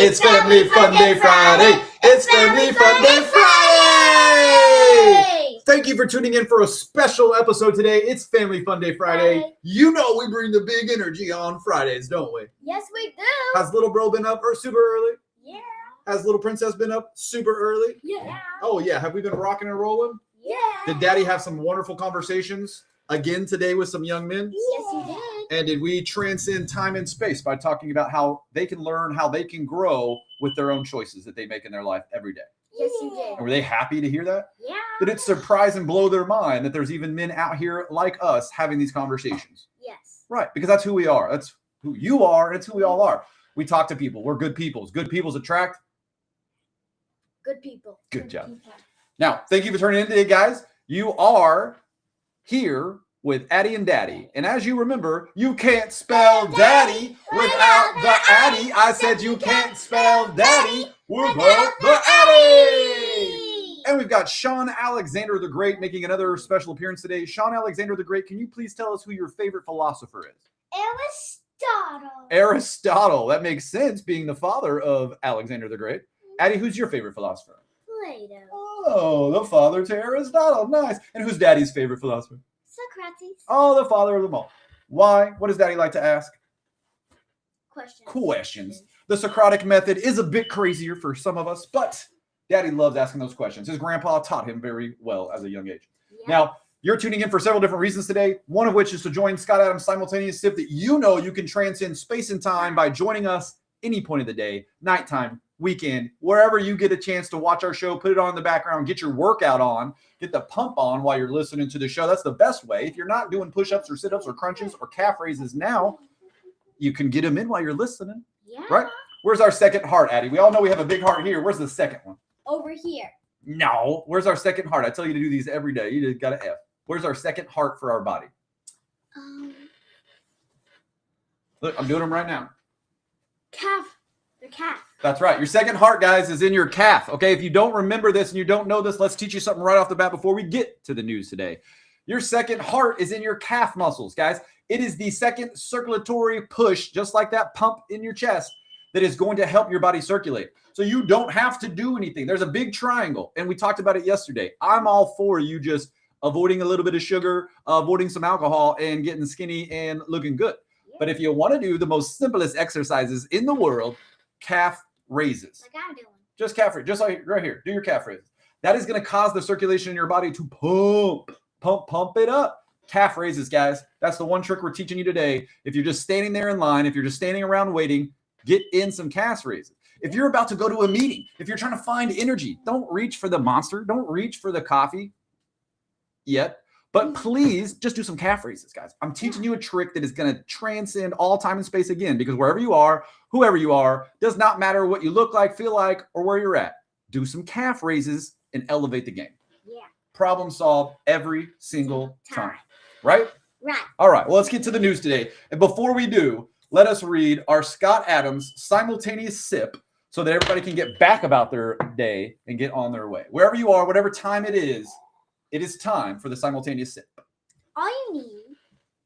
It's Family Fun Day Friday. It's Family Fun Day Friday. Thank you for tuning in for a special episode today. It's Family Fun Day Friday. You know we bring the big energy on Fridays, don't we? Yes, we do. Has little bro been up super early? Yeah. Has little princess been up super early? Yeah. Oh, yeah. Have we been rocking and rolling? Yeah. Did Daddy have some wonderful conversations again today with some young men? Yes, he did. And did we transcend time and space by talking about how they can learn, how they can grow with their own choices that they make in their life every day? Yes, you did. And were they happy to hear that? Yeah. Did it surprise and blow their mind that there's even men out here like us having these conversations? Yes. Right, because that's who we are. That's who you are, and it's who we all are. We talk to people. We're good peoples. Good peoples attract good people. Good job. People. Now, thank you for turning in today, guys. You are here with Addy and Daddy. And as you remember, you can't spell daddy without the Addy. I said you can't spell daddy without the Addy. And we've got Sean Alexander the Great making another special appearance today. Sean Alexander the Great, can you please tell us who your favorite philosopher is? Aristotle. Aristotle. That makes sense, being the father of Alexander the Great. Addy, who's your favorite philosopher? Plato. Oh, the father to Aristotle. Nice. And who's Daddy's favorite philosopher? Socrates. Oh, the father of them all. Why? What does Daddy like to ask? Questions. The Socratic method is a bit crazier for some of us, but Daddy loves asking those questions. His grandpa taught him very well as a young age. Yeah. Now, you're tuning in for several different reasons today, one of which is to join Scott Adams' simultaneous sip that you know you can transcend space and time by joining us any point of the day, nighttime, weekend, wherever you get a chance to watch our show, put it on in the background, get your workout on, get the pump on while you're listening to the show. That's the best way. If you're not doing push-ups or sit-ups or crunches or calf raises now, you can get them in while you're listening. Yeah. Right? Where's our second heart, Addy? We all know we have a big heart here. Where's the second one? Over here. No. Where's our second heart? I tell you to do these every day. You just got to F. Where's our second heart for our body? Look, I'm doing them right now. Calf. Your calf. That's right. Your second heart, guys, is in your calf. Okay, if you don't remember this and you don't know this, let's teach you something right off the bat before we get to the news today. Your second heart is in your calf muscles, guys. It is the second circulatory push, just like that pump in your chest, that is going to help your body circulate. So you don't have to do anything. There's a big triangle, and we talked about it yesterday. I'm all for you just avoiding a little bit of sugar, avoiding some alcohol, and getting skinny and looking good. Yeah. But if you want to do the most simplest exercises in the world, calf raises. Like I'm doing. Just calf raises. Just like right here. Do your calf raises. That is going to cause the circulation in your body to pump it up. Calf raises, guys. That's the one trick we're teaching you today. If you're just standing there in line, if you're just standing around waiting, get in some calf raises. If you're about to go to a meeting, if you're trying to find energy, don't reach for the monster. Don't reach for the coffee yet. But please just do some calf raises, guys. I'm teaching you a trick that is going to transcend all time and space again, because wherever you are, whoever you are, does not matter what you look like, feel like, or where you're at. Do some calf raises and elevate the game. Yeah. Problem solved every single time. Right? Right. All right. Well, let's get to the news today. And before we do, let us read our Scott Adams simultaneous sip so that everybody can get back about their day and get on their way. Wherever you are, whatever time it is time for the simultaneous sip. All you need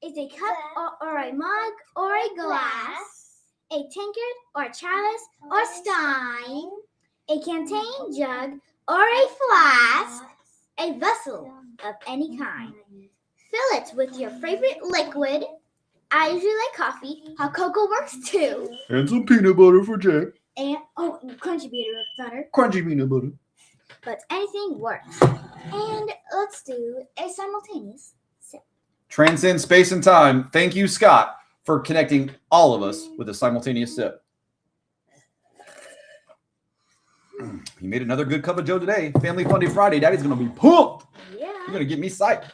is a cup or a mug or a glass, a tankard or a chalice or stein, a canteen jug or a flask, a vessel of any kind. Fill it with your favorite liquid. I usually like coffee. Hot cocoa works too. And some peanut butter for Jack. And crunchy peanut butter. Crunchy peanut butter. But anything works. And let's do a simultaneous sip. Transcend space and time. Thank you, Scott, for connecting all of us with a simultaneous sip. You made another good cup of joe today. Family Fun Day Friday. Daddy's going to be pumped. Yeah. You're going to get me psyched.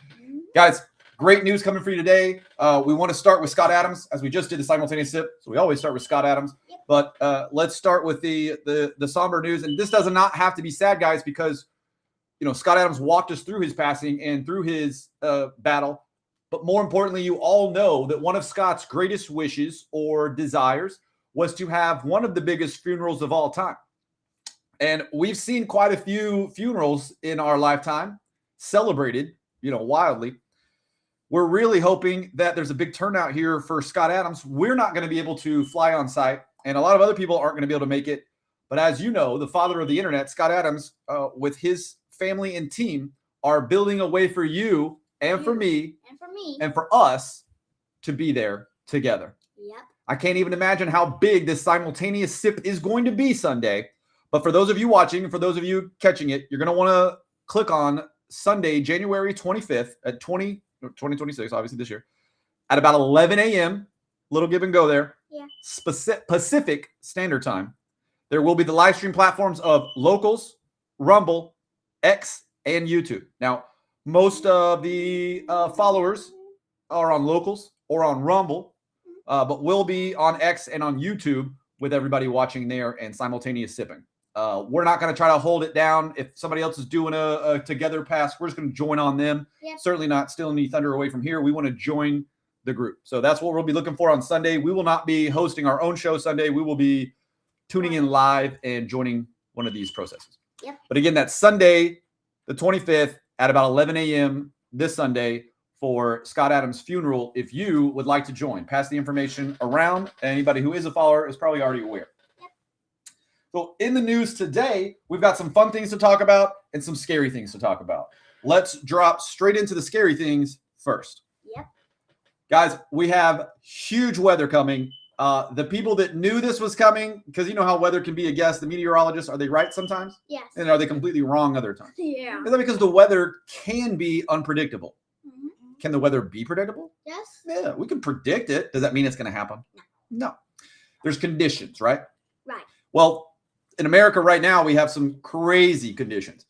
Guys, great news coming for you today. We want to start with Scott Adams, as we just did the simultaneous sip. So we always start with Scott Adams. Yep. But let's start with the somber news. And this does not have to be sad, guys, because Scott Adams walked us through his passing and through his battle. But more importantly, you all know that one of Scott's greatest wishes or desires was to have one of the biggest funerals of all time. And we've seen quite a few funerals in our lifetime celebrated, wildly. We're really hoping that there's a big turnout here for Scott Adams. We're not going to be able to fly on site, and a lot of other people aren't going to be able to make it. But as you know, the father of the internet, Scott Adams, with his family and team, are building a way for you and for me and for us to be there together. Yep. I can't even imagine how big this simultaneous sip is going to be Sunday. But for those of you watching and for those of you catching it, you're going to want to click on Sunday, January 25th at 2026, obviously this year, at about 11 a.m. Little give and go there. Yeah. Pacific Standard Time. There will be the live stream platforms of Locals, Rumble, X, and YouTube. Now, most of the followers are on Locals or on Rumble, but will be on X and on YouTube with everybody watching there and simultaneous sipping. We're not going to try to hold it down. If somebody else is doing a together pass, we're just going to join on them. Yep. Certainly not stealing any thunder away from here. We want to join the group. So that's what we'll be looking for on Sunday. We will not be hosting our own show Sunday. We will be tuning in live and joining one of these processes. Yep. But again, that's Sunday, the 25th at about 11 a.m. this Sunday for Scott Adams' funeral. If you would like to join, pass the information around. Anybody who is a follower is probably already aware. Yep. So in the news today, we've got some fun things to talk about and some scary things to talk about. Let's drop straight into the scary things first. Yep. Guys, we have huge weather coming. The people that knew this was coming, because you know how weather can be a guess, the meteorologists, are they right sometimes? Yes. And are they completely wrong other times? Yeah. Is that because the weather can be unpredictable? Mhm. Can the weather be predictable? Yes. Yeah, we can predict it. Does that mean it's going to happen? No. There's conditions, right? Right. Well, in America right now, we have some crazy conditions.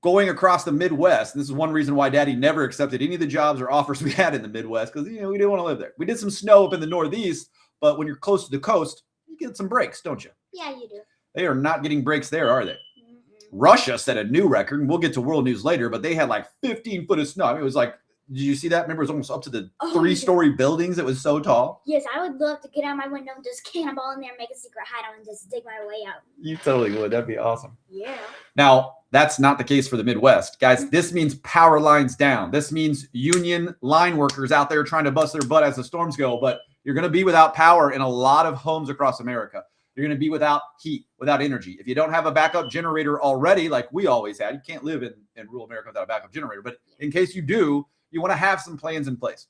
Going across the Midwest, this is one reason why Daddy never accepted any of the jobs or offers we had in the Midwest, because we didn't want to live there. We did some snow up in the Northeast, but when you're close to the coast, you get some breaks, don't you? Yeah, you do. They are not getting breaks there, are they? Mm-mm. Russia set a new record, and we'll get to world news later, but they had like 15 foot of snow. I mean, it was like, did you see that? Remember, it was almost up to the three-story buildings. It was so tall. Yes, I would love to get out my window and just cannonball in there, make a secret hideout, and just dig my way out. You totally would. That'd be awesome. Yeah. Now, that's not the case for the Midwest. Guys, this means power lines down. This means union line workers out there trying to bust their butt as the storms go, but you're going to be without power in a lot of homes across America. You're going to be without heat, without energy. If you don't have a backup generator already, like we always had, you can't live in rural America without a backup generator. But in case you do, you want to have some plans in place.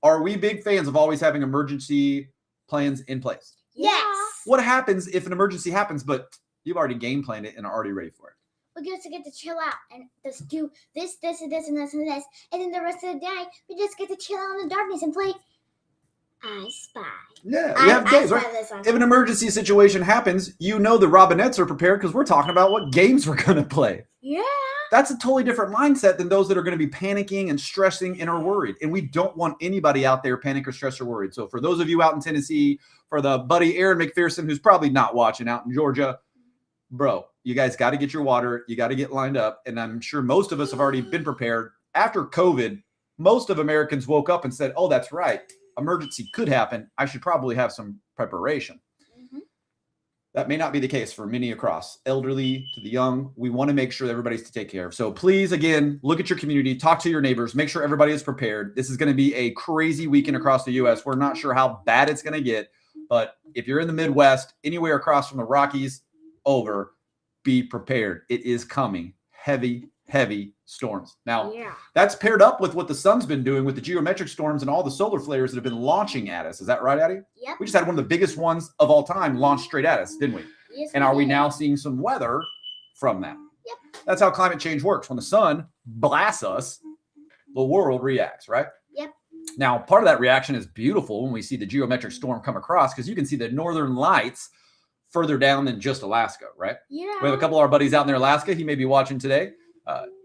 Are we big fans of always having emergency plans in place? Yes. What happens if an emergency happens, but you've already game planned it and are already ready for it? We get to chill out and just do this, and this, and this, and this. And then the rest of the day, we just get to chill out in the darkness and play I Spy. Yeah, we have games, right? If an emergency situation happens, you know the Robinettes are prepared because we're talking about what games we're going to play. Yeah. That's a totally different mindset than those that are going to be panicking and stressing and are worried. And we don't want anybody out there panic or stress or worried. So for those of you out in Tennessee, for the buddy Aaron McPherson, who's probably not watching out in Georgia, bro, you guys got to get your water. You got to get lined up. And I'm sure most of us have already been prepared. After COVID, most of Americans woke up and said, oh, that's right. Emergency could happen. I should probably have some preparation. Mm-hmm. That may not be the case for many across, elderly to the young. We want to make sure that everybody's to take care of. So please, again, look at your community, talk to your neighbors, make sure everybody is prepared. This is going to be a crazy weekend across the U.S. We're not sure how bad it's going to get, but if you're in the Midwest, anywhere across from the Rockies over, be prepared. It is coming. Heavy, heavy storms. Now, that's paired up with what the sun's been doing with the geometric storms and all the solar flares that have been launching at us. Is that right, Addy? Yep. We just had one of the biggest ones of all time launch straight at us, didn't we? Yes, And are we now seeing some weather from that? Yep. That's how climate change works. When the sun blasts us, the world reacts, right? Yep. Now, part of that reaction is beautiful when we see the geometric storm come across, because you can see the northern lights further down than just Alaska, right? Yeah. We have a couple of our buddies out in Alaska. He may be watching today.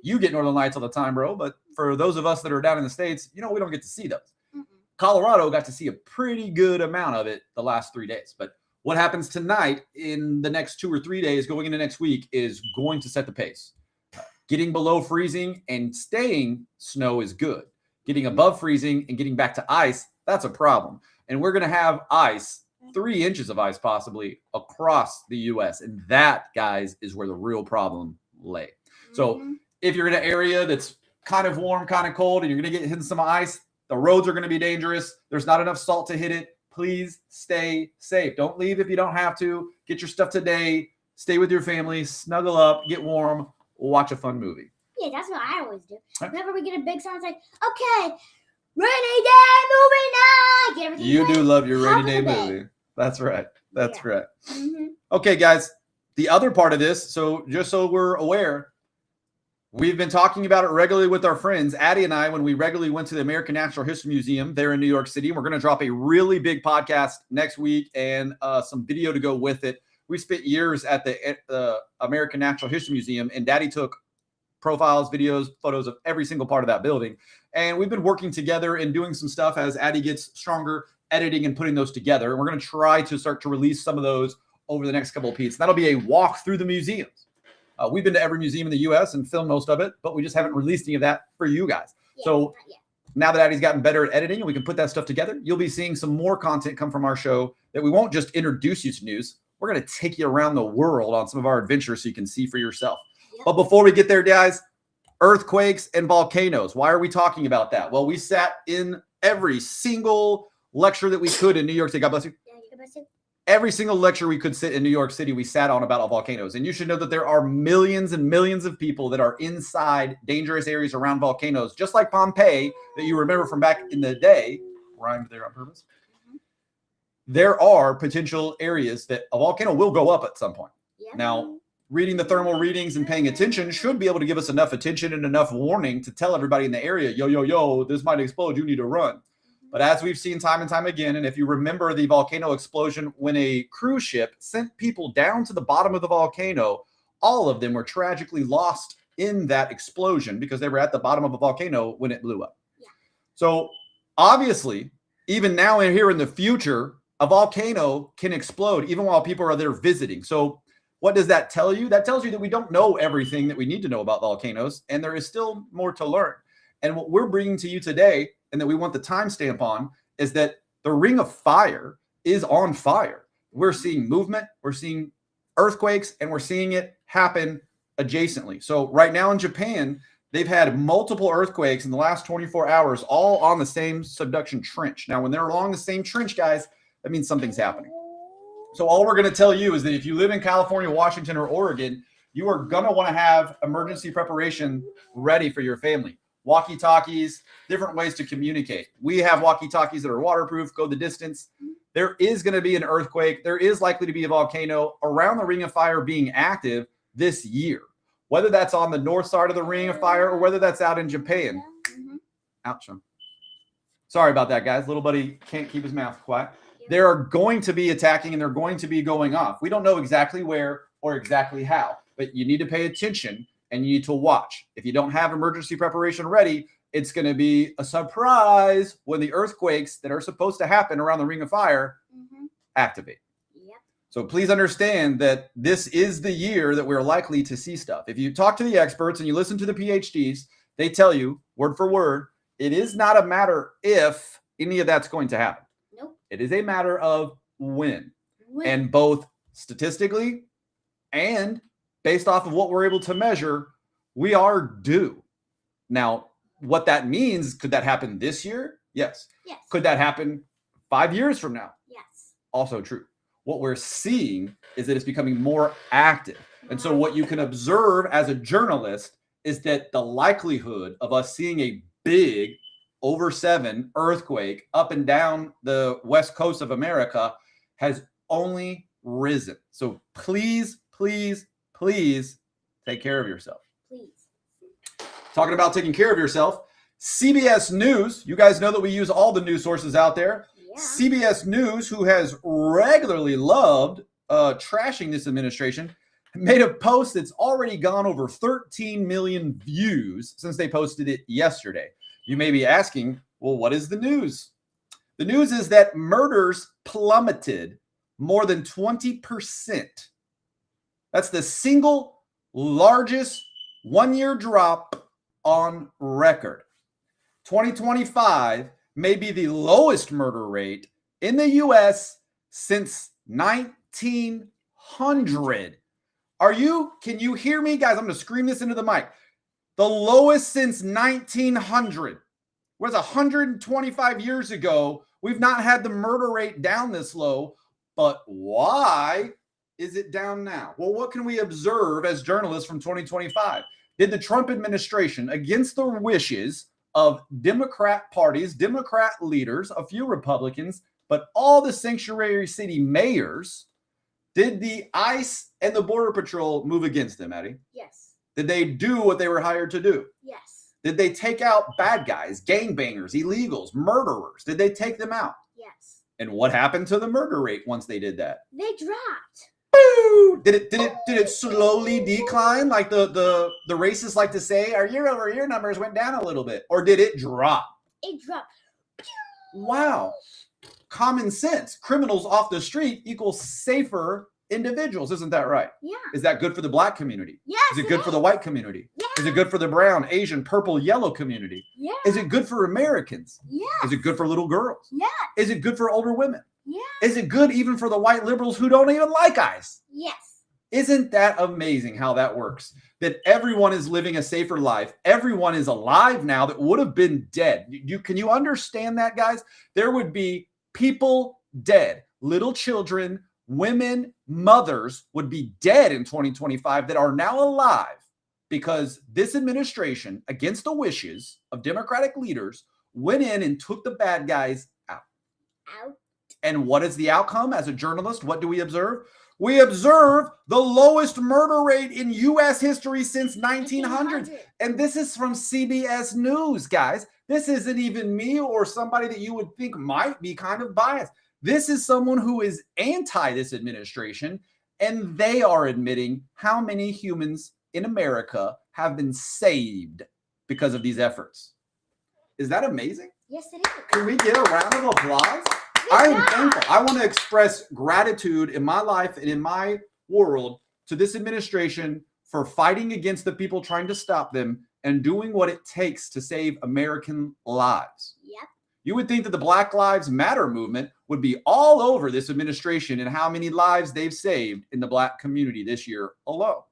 You get northern lights all the time, bro. But for those of us that are down in the States, we don't get to see those. Mm-mm. Colorado got to see a pretty good amount of it the last 3 days. But what happens tonight in the next 2 or 3 days going into next week is going to set the pace. Getting below freezing and staying snow is good. Getting above freezing and getting back to ice, that's a problem. And we're going to have ice, 3 inches of ice possibly, across the U.S. And that, guys, is where the real problem lay. So if you're in an area that's kind of warm, kind of cold, and you're going to get hit some ice, the roads are going to be dangerous. There's not enough salt to hit it. please stay safe. Don't leave if you don't have to. Get your stuff today. Stay with your family. Snuggle up. Get warm. Watch a fun movie. Yeah, that's what I always do. Right. Whenever we get a big song, it's like, okay, rainy day movie night. Get everything You ready. do love your Top rainy of day the bed. movie. That's right. That's Yeah. correct. Mm-hmm. Okay, guys. The other part of this, so just so we're aware, we've been talking about it regularly with our friends, Addy and I, when we regularly went to the American Natural History Museum there in New York City. We're going to drop a really big podcast next week and some video to go with it. We spent years at the American Natural History Museum, and Daddy took profiles, videos, photos of every single part of that building. And we've been working together and doing some stuff as Addy gets stronger, editing and putting those together. And we're going to try to start to release some of those over the next couple of pieces. That'll be a walk through the museums. We've been to every museum in the U.S. and filmed most of it, but we just haven't released any of that for you guys. Yeah, So not yet. now that Addy's gotten better at editing and we can put that stuff together, you'll be seeing some more content come from our show that we won't just introduce you to news. We're going to take you around the world on some of our adventures so you can see for yourself. Yep. But before we get there, guys, earthquakes and volcanoes. Why are we talking about that? Well, we sat in every single lecture that we could in New York City. God bless you. Yeah, you can bust it. Every single lecture we could sit in New York City, we sat on about volcanoes. And you should know that there are millions and millions of people that are inside dangerous areas around volcanoes, just like Pompeii that you remember from back in the day. Rhymed there on purpose. There are potential areas that a volcano will go up at some point. Yeah. Now, reading the thermal readings and paying attention should be able to give us enough attention and enough warning to tell everybody in the area, yo, this might explode. You need to run. But as we've seen time and time again, and if you remember the volcano explosion when a cruise ship sent people down to the bottom of the volcano, all of them were tragically lost in that explosion because they were at the bottom of a volcano when it blew up. Yeah. So obviously, even now and here in the future, a volcano can explode even while people are there visiting. So what does that tell you? That tells you that we don't know everything that we need to know about volcanoes, and there is still more to learn. And what we're bringing to you today, and that we want the timestamp on, is that the Ring of Fire is on fire. We're seeing movement, we're seeing earthquakes, and we're seeing it happen adjacently. So right now in Japan, they've had multiple earthquakes in the last 24 hours, all on the same subduction trench. Now, when they're along the same trench, guys, that means something's happening. So all we're going to tell you is that if you live in California, Washington, or Oregon, you are going to want to have emergency preparation ready for your family. Walkie-talkies, different ways to communicate. We have walkie-talkies that are waterproof, go the distance. There is going to be an earthquake. There is likely to be a volcano around the Ring of Fire being active this year, whether that's on the north side of the Ring of Fire or whether that's out in Japan. Mm-hmm. Ouch. Sorry about that, guys. Little buddy can't keep his mouth quiet. They are going to be attacking and they're going to be going off. We don't know exactly where or exactly how, but you need to pay attention and you need to watch. If you don't have emergency preparation ready, it's going to be a surprise when the earthquakes that are supposed to happen around the Ring of Fire activate. Yep. So please understand that this is the year that we're likely to see stuff. If you talk to the experts and you listen to the PhDs, they tell you word for word, it is not a matter if any of that's going to happen. Nope. It is a matter of when. And both statistically and based off of what we're able to measure, we are due. Now, what that means, could that happen this year? Yes. Yes. Could that happen 5 years from now? Yes. Also true. What we're seeing is that it's becoming more active. And so what you can observe as a journalist is that the likelihood of us seeing a big over 7 earthquake up and down the west coast of America has only risen. So please, please, please take care of yourself. Please. Talking about taking care of yourself, CBS News, you guys know that we use all the news sources out there. Yeah. CBS News, who has regularly loved trashing this administration, made a post that's already gone over 13 million views since they posted it yesterday. You may be asking, well, what is the news? The news is that murders plummeted more than 20%. That's the single largest one-year drop on record. 2025 may be the lowest murder rate in the U.S. since 1900. Can you hear me, guys? I'm going to scream this into the mic. The lowest since 1900. Whereas 125 years ago, we've not had the murder rate down this low. But why is it down now? Well, what can we observe as journalists from 2025? Did the Trump administration, against the wishes of Democrat parties, Democrat leaders, a few Republicans, but all the sanctuary city mayors, did the ICE and the Border Patrol move against them, Addy? Yes. Did they do what they were hired to do? Yes. Did they take out bad guys, gangbangers, illegals, murderers? Did they take them out? Yes. And what happened to the murder rate once they did that? They dropped. Boo! Did it slowly decline like the racists like to say? Our year-over-year numbers went down a little bit, or did it drop? It dropped. Wow. Common sense. Criminals off the street equals safer individuals. Isn't that right? Yeah. Is that good for the black community? Yes. Is it good for the white community? Yeah. Is it good for the brown, Asian, purple, yellow community? Yeah. Is it good for Americans? Yeah. Is it good for little girls? Yeah. Is it good for older women? Yeah. Is it good even for the white liberals who don't even like ICE? Yes. Isn't that amazing how that works? That everyone is living a safer life. Everyone is alive now that would have been dead. Can you understand that, guys? There would be people dead, little children, women, mothers would be dead in 2025 that are now alive because this administration, against the wishes of Democratic leaders, went in and took the bad guys out. And what is the outcome? As a journalist, what do we observe? We observe the lowest murder rate in U.S. history since 1900. And this is from CBS News, guys. This isn't even me or somebody that you would think might be kind of biased. This is someone who is anti this administration, and they are admitting how many humans in America have been saved because of these efforts. Is that amazing? Yes, it is. Can we get a round of applause? I am thankful. I want to express gratitude in my life and in my world to this administration for fighting against the people trying to stop them and doing what it takes to save American lives. Yep. You would think that the Black Lives Matter movement would be all over this administration and how many lives they've saved in the black community this year alone.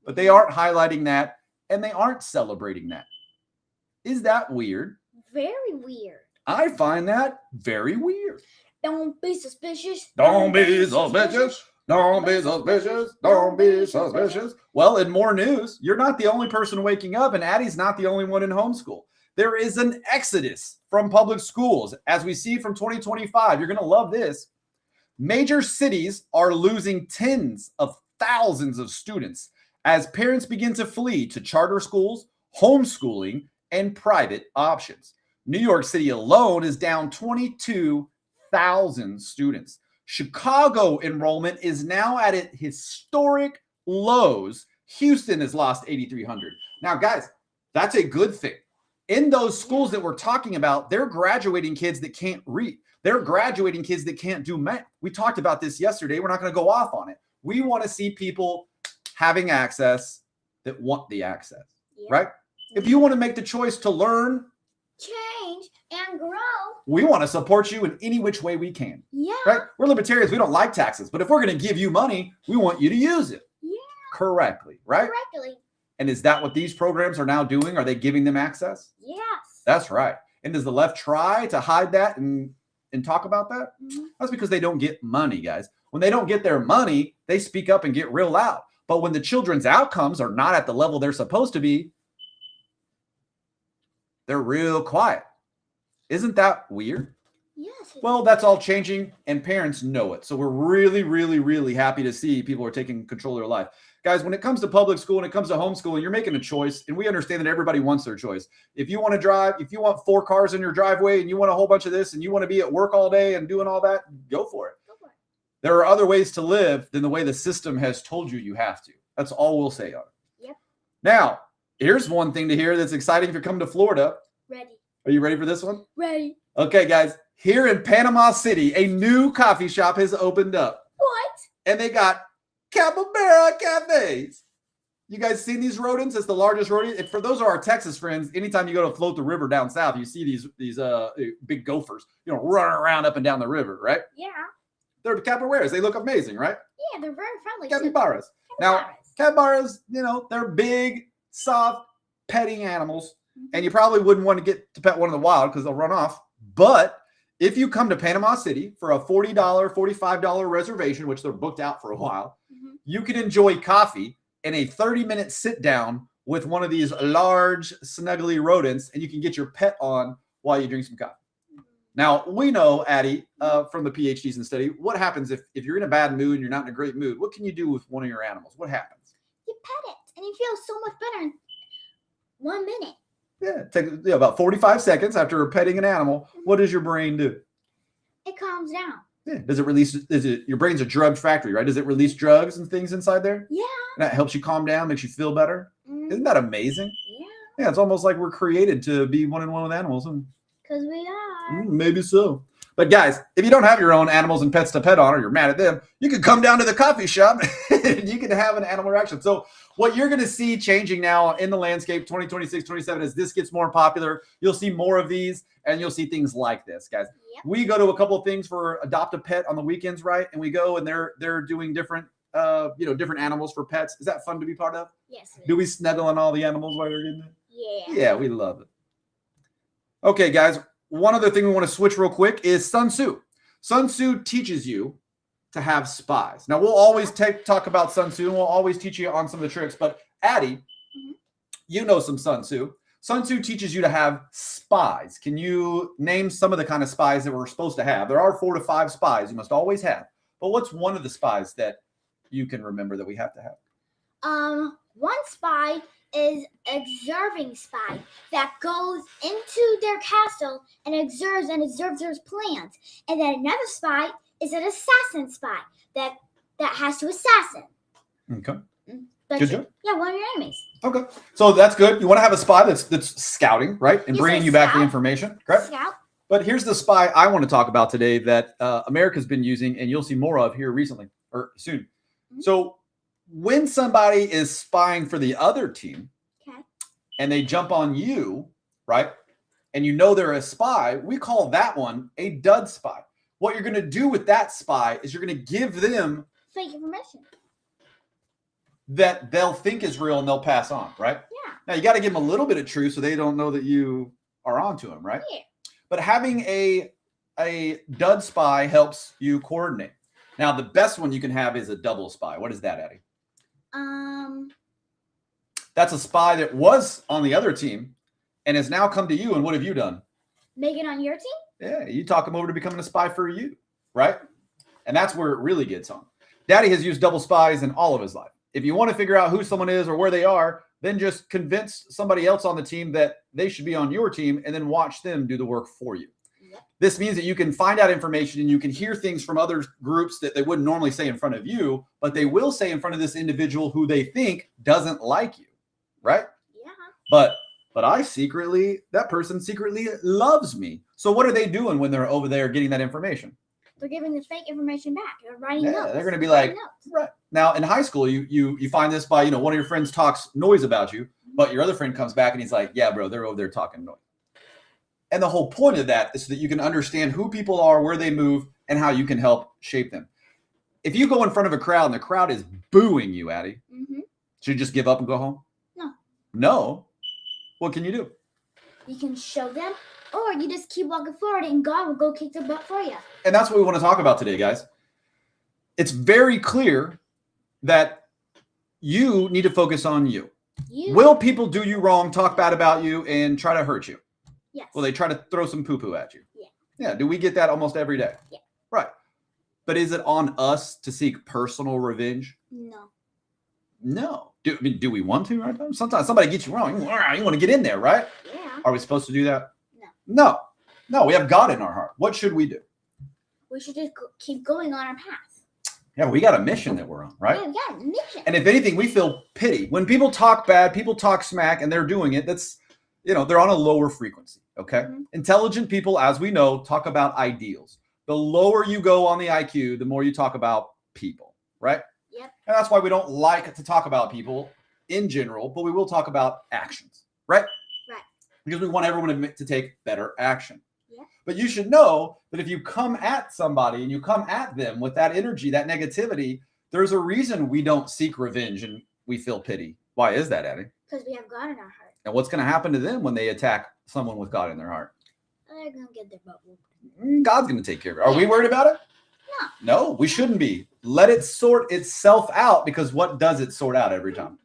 But they aren't highlighting that, and they aren't celebrating that. Is that weird? Very weird. I find that very weird. Don't be suspicious. Don't be suspicious. Don't be suspicious. Don't be suspicious. Well, in more news, you're not the only person waking up, and Addie's not the only one in homeschool. There is an exodus from public schools, as we see from 2025. You're going to love this. Major cities are losing tens of thousands of students as parents begin to flee to charter schools, homeschooling, and private options. New York City alone is down 22,000 students. Chicago enrollment is now at its historic lows. Houston has lost 8,300. Now, guys, that's a good thing. In those schools that we're talking about, they're graduating kids that can't read. They're graduating kids that can't do math. We talked about this yesterday. We're not going to go off on it. We want to see people having access that want the access, right? If you want to make the choice to learn, change, and grow, we want to support you in any which way we can. Yeah. Right? We're libertarians. We don't like taxes. But if we're going to give you money, we want you to use it correctly, right? Correctly. And is that what these programs are now doing? Are they giving them access? Yes. That's right. And does the left try to hide that and talk about that? Mm-hmm. That's because they don't get money, guys. When they don't get their money, they speak up and get real loud. But when the children's outcomes are not at the level they're supposed to be, they're real quiet. Isn't that weird? Yes. Well, that's all changing, and parents know it. So we're really, really, really happy to see people are taking control of their life. Guys, when it comes to public school and it comes to homeschooling, you're making a choice, and we understand that everybody wants their choice. If you want to drive, if you want 4 cars in your driveway and you want a whole bunch of this and you want to be at work all day and doing all that, go for it. There are other ways to live than the way the system has told you have to. That's all we'll say on it. Yep. Now, here's one thing to hear that's exciting if you're coming to Florida. Ready. Are you ready for this one? Ready. Okay, guys. Here in Panama City, a new coffee shop has opened up. What? And they got capybara cafes. You guys seen these rodents? It's the largest rodent. And for those of our Texas friends, anytime you go to float the river down south, you see these big gophers, running around up and down the river, right? Yeah. They're the capybaras. They look amazing, right? Yeah, they're very friendly. Capybaras. Now, capybaras, they're big, soft, petting animals. and you probably wouldn't want to get to pet one in the wild because they'll run off. But if you come to Panama City for a $40, $45 reservation, which they're booked out for a while, you can enjoy coffee and a 30-minute sit down with one of these large, snuggly rodents, and you can get your pet on while you drink some coffee. Now, we know, Addy, from the PhDs and study, what happens if you're in a bad mood and you're not in a great mood? What can you do with one of your animals? What happens? You pet it, and you feel so much better in 1 minute. Yeah, it takes about 45 seconds after petting an animal. What does your brain do? It calms down. Yeah. Does it release? Your brain's a drug factory, right? Does it release drugs and things inside there? Yeah. And that helps you calm down, makes you feel better. Isn't that amazing? Yeah. Yeah, it's almost like we're created to be one-on-one with animals. Because we are. Maybe so. But guys, if you don't have your own animals and pets to pet on, or you're mad at them, you can come down to the coffee shop and you can have an animal reaction. So what you're going to see changing now in the landscape 2026, 27, as this gets more popular, you'll see more of these and you'll see things like this, guys. Yep. We go to a couple of things for adopt a pet on the weekends, right? And we go and they're doing different different animals for pets. Is that fun to be part of? Yes. Do we snuggle on all the animals while you're getting it? Yeah. Yeah, we love it. Okay, guys. One other thing we want to switch real quick is Sun Tzu. Sun Tzu teaches you to have spies. Now, we'll always talk about Sun Tzu, and we'll always teach you on some of the tricks. But, Addy, you know some Sun Tzu. Sun Tzu teaches you to have spies. Can you name some of the kind of spies that we're supposed to have? There are 4 to 5 spies you must always have. But what's one of the spies that you can remember that we have to have? One spy is observing spy that goes into their castle and observes their plans. And then another spy is an assassin spy that has to assassin. Okay. But good job. Yeah, one of your enemies. Okay. So that's good. You want to have a spy that's scouting, right? And bringing you back the information. Correct? Scout. But here's the spy I want to talk about today that America's been using, and you'll see more of here recently or soon. So when somebody is spying for the other team, and they jump on you, right? And you know they're a spy, we call that one a dud spy. What you're going to do with that spy is you're going to give them fake information that they'll think is real and they'll pass on, right? Yeah. Now you got to give them a little bit of truth so they don't know that you are onto them, right? Yeah. But having a dud spy helps you coordinate. Now the best one you can have is a double spy. What is that, Addy? That's a spy that was on the other team and has now come to you. And what have you done? Make it on your team? Yeah, you talk him over to becoming a spy for you, right? And that's where it really gets on. Daddy has used double spies in all of his life. If you want to figure out who someone is or where they are, then just convince somebody else on the team that they should be on your team and then watch them do the work for you. Yep. This means that you can find out information and you can hear things from other groups that they wouldn't normally say in front of you, but they will say in front of this individual who they think doesn't like you. Right? Yeah. But that person secretly loves me. So what are they doing when they're over there getting that information? They're giving the fake information back. They're writing notes. They're going to be like, right. Now in high school, you find this by, one of your friends talks noise about you, but your other friend comes back and he's like, yeah, bro, they're over there talking noise. And the whole point of that is so that you can understand who people are, where they move, and how you can help shape them. If you go in front of a crowd and the crowd is booing you, Addy, should you just give up and go home? No. What can you do? You can show them, or you just keep walking forward and God will go kick their butt for you. And that's what we want to talk about today, guys. It's very clear that you need to focus on you. Will people do you wrong, talk bad about you, and try to hurt you? Yes. Will they try to throw some poo-poo at you? Yeah. Yeah. Do we get that almost every day? Yeah. Right. But is it on us to seek personal revenge? No. Do we want to? Right? Sometimes somebody gets you wrong. You want to get in there, right? Yeah. Are we supposed to do that? No. We have God in our heart. What should we do? We should just keep going on our path. Yeah, we got a mission that we're on, right? Yeah, we got a mission. And if anything, we feel pity. When people talk bad, people talk smack, and they're doing it, that's, they're on a lower frequency, okay? Intelligent people, as we know, talk about ideals. The lower you go on the IQ, the more you talk about people, right? Yep. And that's why we don't like to talk about people in general, but we will talk about actions, right? Right. Because we want everyone to take better action. Yeah. But you should know that if you come at somebody and you come at them with that energy, that negativity, there's a reason we don't seek revenge and we feel pity. Why is that, Addy? Because we have God in our heart. And what's going to happen to them when they attack someone with God in their heart? They're going to get their butt whooped. God's going to take care of it. Are we worried about it? No, we shouldn't be. Let it sort itself out, because what does it sort out every time?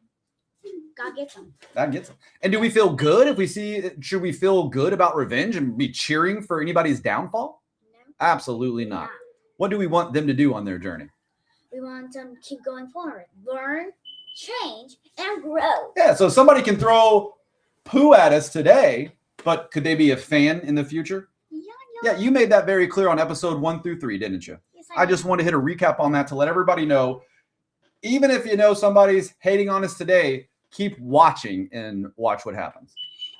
God gets them. God gets them. And do we feel good if we see, should we feel good about revenge and be cheering for anybody's downfall? No. Absolutely not. What do we want them to do on their journey? We want them to keep going forward, learn, change, and grow. Yeah, so somebody can throw poo at us today, but could they be a fan in the future? Yeah, you made that very clear on episode 1 through 3, didn't you? Yes, I just want to hit a recap on that to let everybody know, even if you know somebody's hating on us today, keep watching and watch what happens.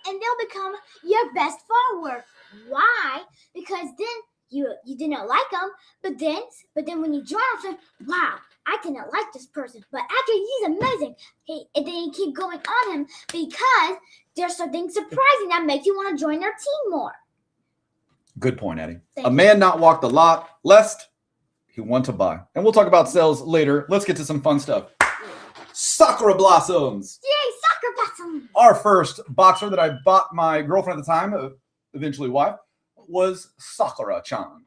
And they'll become your best follower. Why? Because then you didn't like them, but then when you join them, wow, I didn't like this person, but actually he's amazing. And then you keep going on him because there's something surprising that makes you want to join their team more. Good point, Addy. Thank A you. man not walk the lot, lest he want to buy. And we'll talk about sales later. Let's get to some fun stuff. Sakura Blossoms. Yay, soccer blossom. Our first boxer that I bought my girlfriend at the time, eventually wife, was Sakura-chan.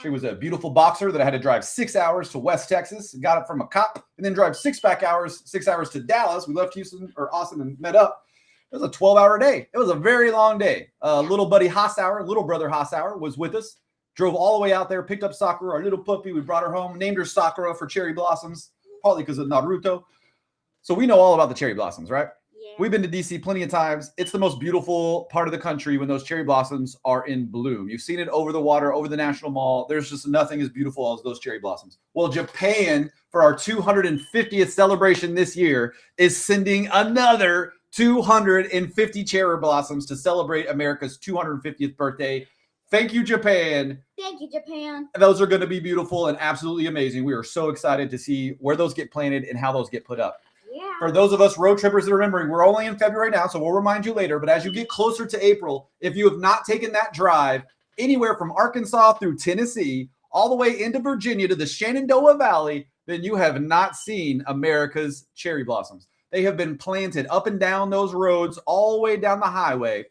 She was a beautiful boxer that I had to drive 6 hours to West Texas, got it from a cop, and then drive 6 hours to Dallas. We left Houston or Austin and met up. It was a 12-hour day. It was a very long day. Little buddy Hassauer, little brother Hassauer, was with us. Drove all the way out there, picked up Sakura, our little puppy. We brought her home, named her Sakura for cherry blossoms, partly because of Naruto. So we know all about the cherry blossoms, right? Yeah. We've been to DC plenty of times. It's the most beautiful part of the country when those cherry blossoms are in bloom. You've seen it over the water, over the National Mall. There's just nothing as beautiful as those cherry blossoms. Well, Japan, for our 250th celebration this year, is sending another 250 cherry blossoms to celebrate America's 250th birthday. Thank you, Japan. Thank you, Japan. Those are going to be beautiful and absolutely amazing. We are so excited to see where those get planted and how those get put up. Yeah. For those of us road trippers that are remembering, we're only in February now, so we'll remind you later. But as you get closer to April, if you have not taken that drive anywhere from Arkansas through Tennessee, all the way into Virginia to the Shenandoah Valley, then you have not seen America's cherry blossoms. They have been planted up and down those roads, all the way down the highway.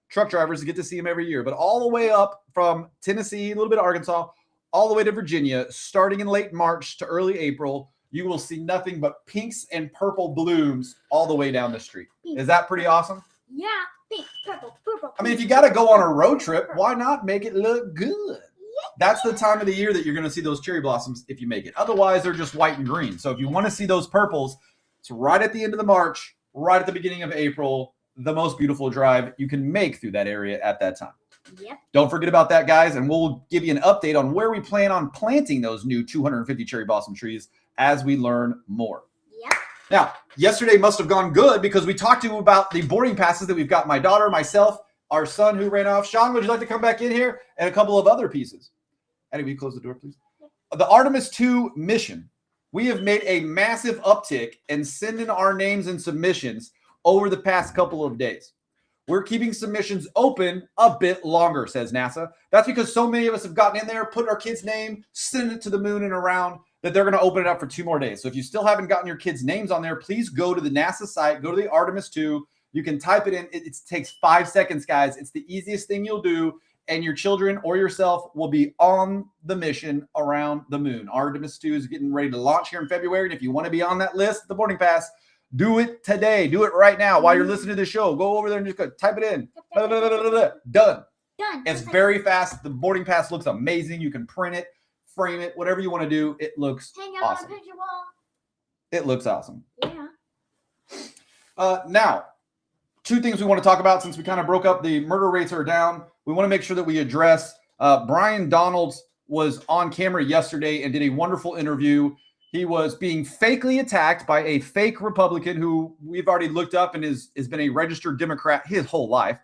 Truck drivers get to see them every year, but all the way up from Tennessee, a little bit of Arkansas, all the way to Virginia, starting in late March to early April, you will see nothing but pinks and purple blooms all the way down the street. Is that pretty awesome? Yeah. Pink, purple. I mean, if you got to go on a road trip, why not make it look good? That's the time of the year that you're going to see those cherry blossoms if you make it. Otherwise, they're just white and green. So if you want to see those purples, it's right at the end of the March, right at the beginning of April, the most beautiful drive you can make through that area at that time. Yep. Don't forget about that, guys, and we'll give you an update on where we plan on planting those new 250 cherry blossom trees as we learn more. Yep. Now, yesterday must have gone good because we talked to you about the boarding passes that we've got. My daughter, myself, our son who ran off. Sean, would you like to come back in here? And a couple of other pieces. Eddie, will you close the door, please? The Artemis 2 mission. We have made a massive uptick in sending our names and submissions over the past couple of days. We're keeping submissions open a bit longer, says NASA. That's because so many of us have gotten in there, put our kid's name, send it to the moon and around, that they're going to open it up for 2 more days. So if you still haven't gotten your kids' names on there, please go to the NASA site, go to the Artemis 2. You can type it in. It takes 5 seconds, guys. It's the easiest thing you'll do, and your children or yourself will be on the mission around the moon. Artemis 2 is getting ready to launch here in February, and if you want to be on that list, the boarding pass, do it today. Do it right now while you're listening to the show. Go over there and just go type it in. Done. It's very fast. The boarding pass looks amazing. You can print it, frame it, whatever you want to do. It looks Hang out awesome. on a picture wall. It looks awesome. Yeah. Now, 2 things we want to talk about since we kind of broke up. The murder rates are down. We want to make sure that we address Brian Donalds was on camera yesterday and did a wonderful interview. He was being fakely attacked by a fake Republican who we've already looked up and has been a registered Democrat his whole life.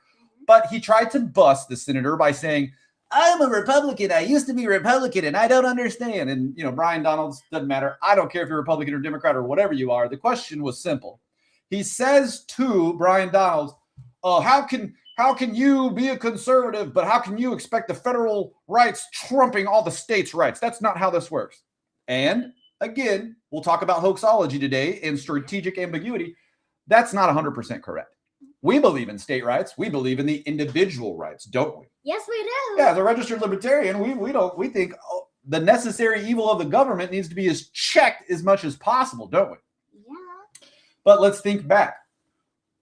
But he tried to bust the senator by saying, I'm a Republican. I used to be Republican and I don't understand. And, you know, Brian Donalds, doesn't matter. I don't care if you're Republican or Democrat or whatever you are. The question was simple. He says to Brian Donalds, how can you be a conservative, but how can you expect the federal rights trumping all the states' rights? That's not how this works. And again, we'll talk about hoaxology today and strategic ambiguity. That's not 100% correct. We believe in state rights. We believe in the individual rights, don't we? Yes, we do. Yeah, as a registered libertarian, we think the necessary evil of the government needs to be checked as much as possible, don't we? Yeah. But let's think back.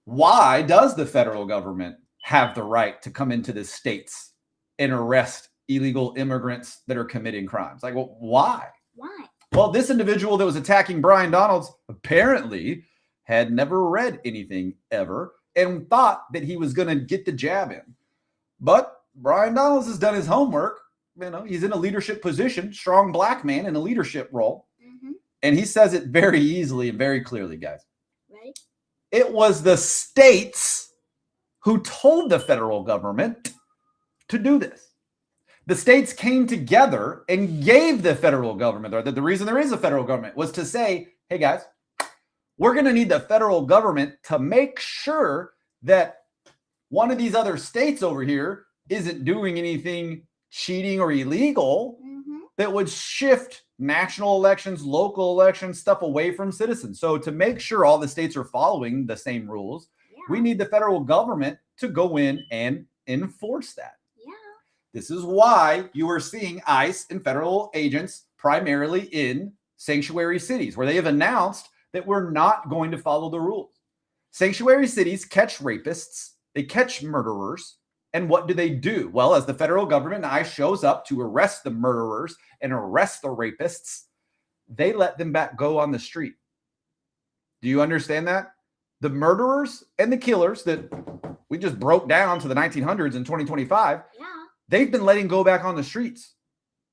Why does the federal government have the right to come into the states and arrest illegal immigrants that are committing crimes? Like, well, why? Why? Well, this individual that was attacking Brian Donalds apparently had never read anything ever and thought that he was going to get the jab in. But Brian Donalds has done his homework. You know, he's in a leadership position, strong black man in a leadership role. Mm-hmm. And he says it very easily and very clearly, guys. Right. It was the states who told the federal government to do this. The states came together and gave the federal government, or the reason there is a federal government was to say, hey guys, we're going to need the federal government to make sure that one of these other states over here isn't doing anything cheating or illegal that would shift national elections, local elections, stuff away from citizens. So to make sure all the states are following the same rules, we need the federal government to go in and enforce that. This is why you are seeing ICE and federal agents primarily in sanctuary cities, where they have announced that we're not going to follow the rules. Sanctuary cities catch rapists, they catch murderers, and what do? Well, as the federal government and ICE shows up to arrest the murderers and arrest the rapists, they let them go on the street. Do you understand that? The murderers and the killers that we just broke down to the 1900s in 2025, they've been letting go back on the streets.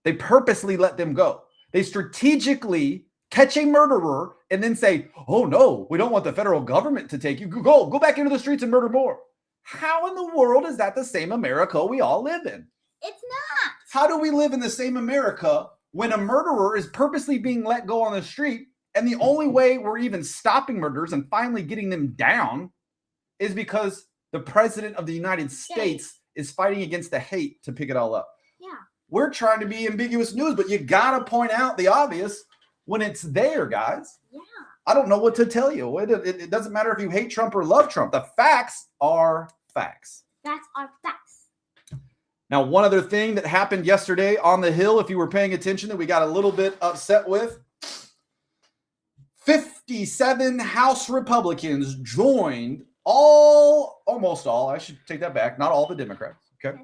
They purposely let them go. They strategically catch a murderer and then say, oh no, we don't want the federal government to take you. Go back into the streets and murder more. How in the world is that the same America we all live in? It's not. How do we live in the same America when a murderer is purposely being let go on the street, and the only way we're even stopping murders and finally getting them down is because the president of the United States is fighting against the hate to pick it all up? Yeah. We're trying to be ambiguous news, but you got to point out the obvious when it's there, guys. Yeah. I don't know what to tell you. It doesn't matter if you hate Trump or love Trump. The facts are facts. Facts are facts. Now, one other thing that happened yesterday on the Hill, if you were paying attention, that we got a little bit upset with, 57 House Republicans joined almost all, I should take that back, not all the Democrats, okay?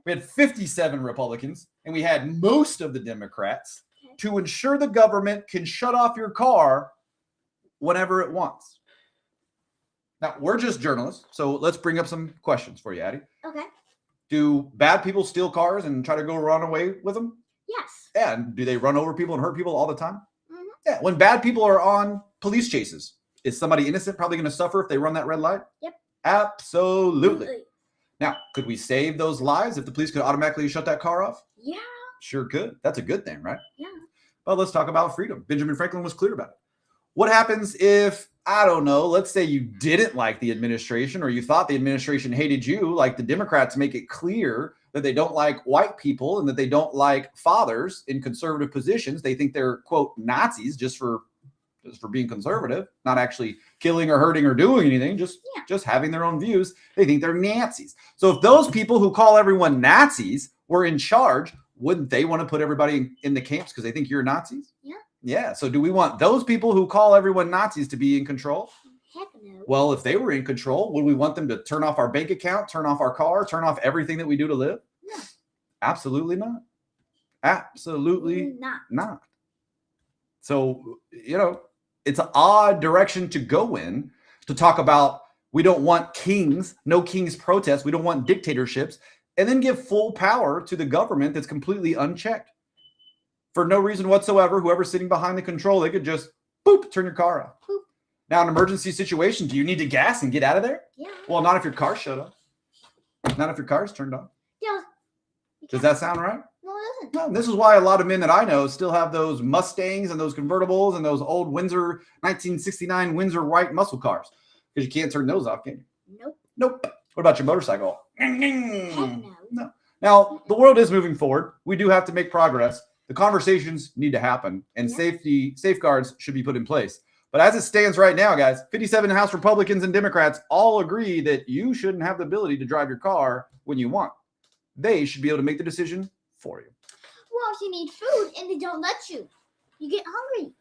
We had 57 Republicans, and we had most of the Democrats to ensure the government can shut off your car whenever it wants. Now, we're just journalists, so let's bring up some questions for you, Addy. Okay. Do bad people steal cars and try to go run away with them? Yes. Yeah, and do they run over people and hurt people all the time? Yeah, when bad people are on police chases, is somebody innocent probably going to suffer if they run that red light? Yep. Absolutely. Now, could we save those lives if the police could automatically shut that car off? Yeah. Sure could. That's a good thing, right? Yeah. But let's talk about freedom. Benjamin Franklin was clear about it. What happens if, I don't know, let's say you didn't like the administration, or you thought the administration hated you, like the Democrats make it clear that they don't like white people and that they don't like fathers in conservative positions. They think they're, quote, Nazis just for being conservative, not actually killing or hurting or doing anything, just having their own views. They think they're Nazis. So if those people who call everyone Nazis were in charge, wouldn't they want to put everybody in the camps because they think you're Nazis? Yeah. Yeah. So do we want those people who call everyone Nazis to be in control? Heck no. Well, if they were in control, would we want them to turn off our bank account, turn off our car, turn off everything that we do to live? No. Absolutely not. Absolutely not. So, it's an odd direction to go in to talk about we don't want kings, no kings protests, we don't want dictatorships, and then give full power to the government that's completely unchecked. For no reason whatsoever, whoever's sitting behind the control, they could just, boop, turn your car off. Boop. Now, in an emergency situation, do you need to gas and get out of there? Yeah. Well, not if your car's shut off. Not if your car's turned on. Yeah. Does that sound right? No, it doesn't. No, this is why a lot of men that I know still have those Mustangs and those convertibles and those old 1969 Windsor white muscle cars, because you can't turn those off, can you? Nope. What about your motorcycle? Heck no. No. Now, the world is moving forward. We do have to make progress. The conversations need to happen, and safeguards should be put in place. But as it stands right now, guys, 57 House Republicans and Democrats all agree that you shouldn't have the ability to drive your car when you want. They should be able to make the decision for you. Well, if you need food and they don't let you, you get hungry.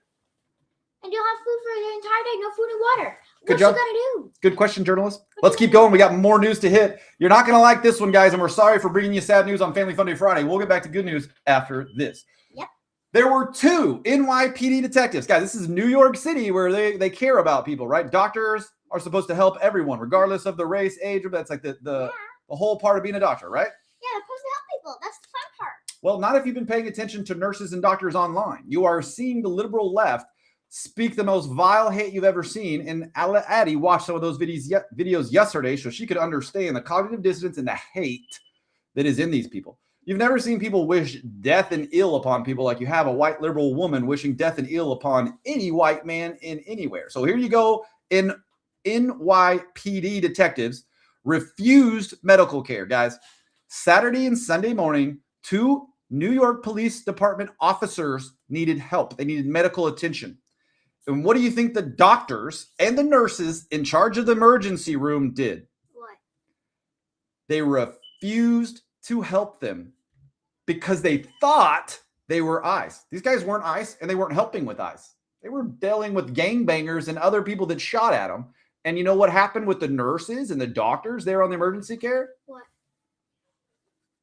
And you'll have food for the entire day, no food and water. What you gonna do? Good question, journalist. Let's keep going. We got more news to hit. You're not going to like this one, guys, and we're sorry for bringing you sad news on Family Fun Day Friday. We'll get back to good news after this. Yep. There were 2 NYPD detectives. Guys, this is New York City where they care about people, right? Doctors are supposed to help everyone, regardless of the race, age, or that's like the whole part of being a doctor, right? Yeah, they're supposed to help people. That's the fun part. Well, not if you've been paying attention to nurses and doctors online. You are seeing the liberal left speak the most vile hate you've ever seen. And Addy watched some of those videos yesterday so she could understand the cognitive dissonance and the hate that is in these people. You've never seen people wish death and ill upon people like you have a white liberal woman wishing death and ill upon any white man in anywhere. So here you go. NYPD detectives refused medical care, guys. Saturday and Sunday morning, 2 New York Police Department officers needed help. They needed medical attention. And what do you think the doctors and the nurses in charge of the emergency room did? What? They refused to help them because they thought they were ICE. These guys weren't ICE, and they weren't helping with ICE. They were dealing with gangbangers and other people that shot at them. And you know what happened with the nurses and the doctors there on the emergency care? What?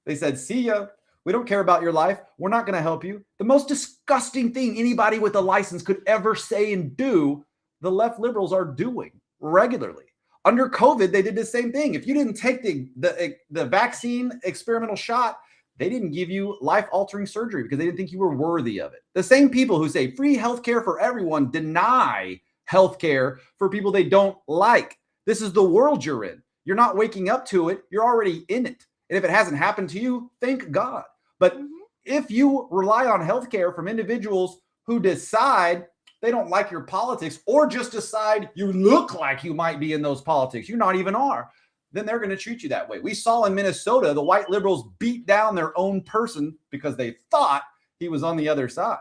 They said, see ya. We don't care about your life. We're not going to help you. The most disgusting thing anybody with a license could ever say and do, the left liberals are doing regularly. Under COVID, they did the same thing. If you didn't take the vaccine experimental shot, they didn't give you life-altering surgery because they didn't think you were worthy of it. The same people who say free healthcare for everyone deny healthcare for people they don't like. This is the world you're in. You're not waking up to it. You're already in it. And if it hasn't happened to you, thank God. But if you rely on healthcare from individuals who decide they don't like your politics or just decide you look like you might be in those politics, you not even are, then they're going to treat you that way. We saw in Minnesota, the white liberals beat down their own person because they thought he was on the other side.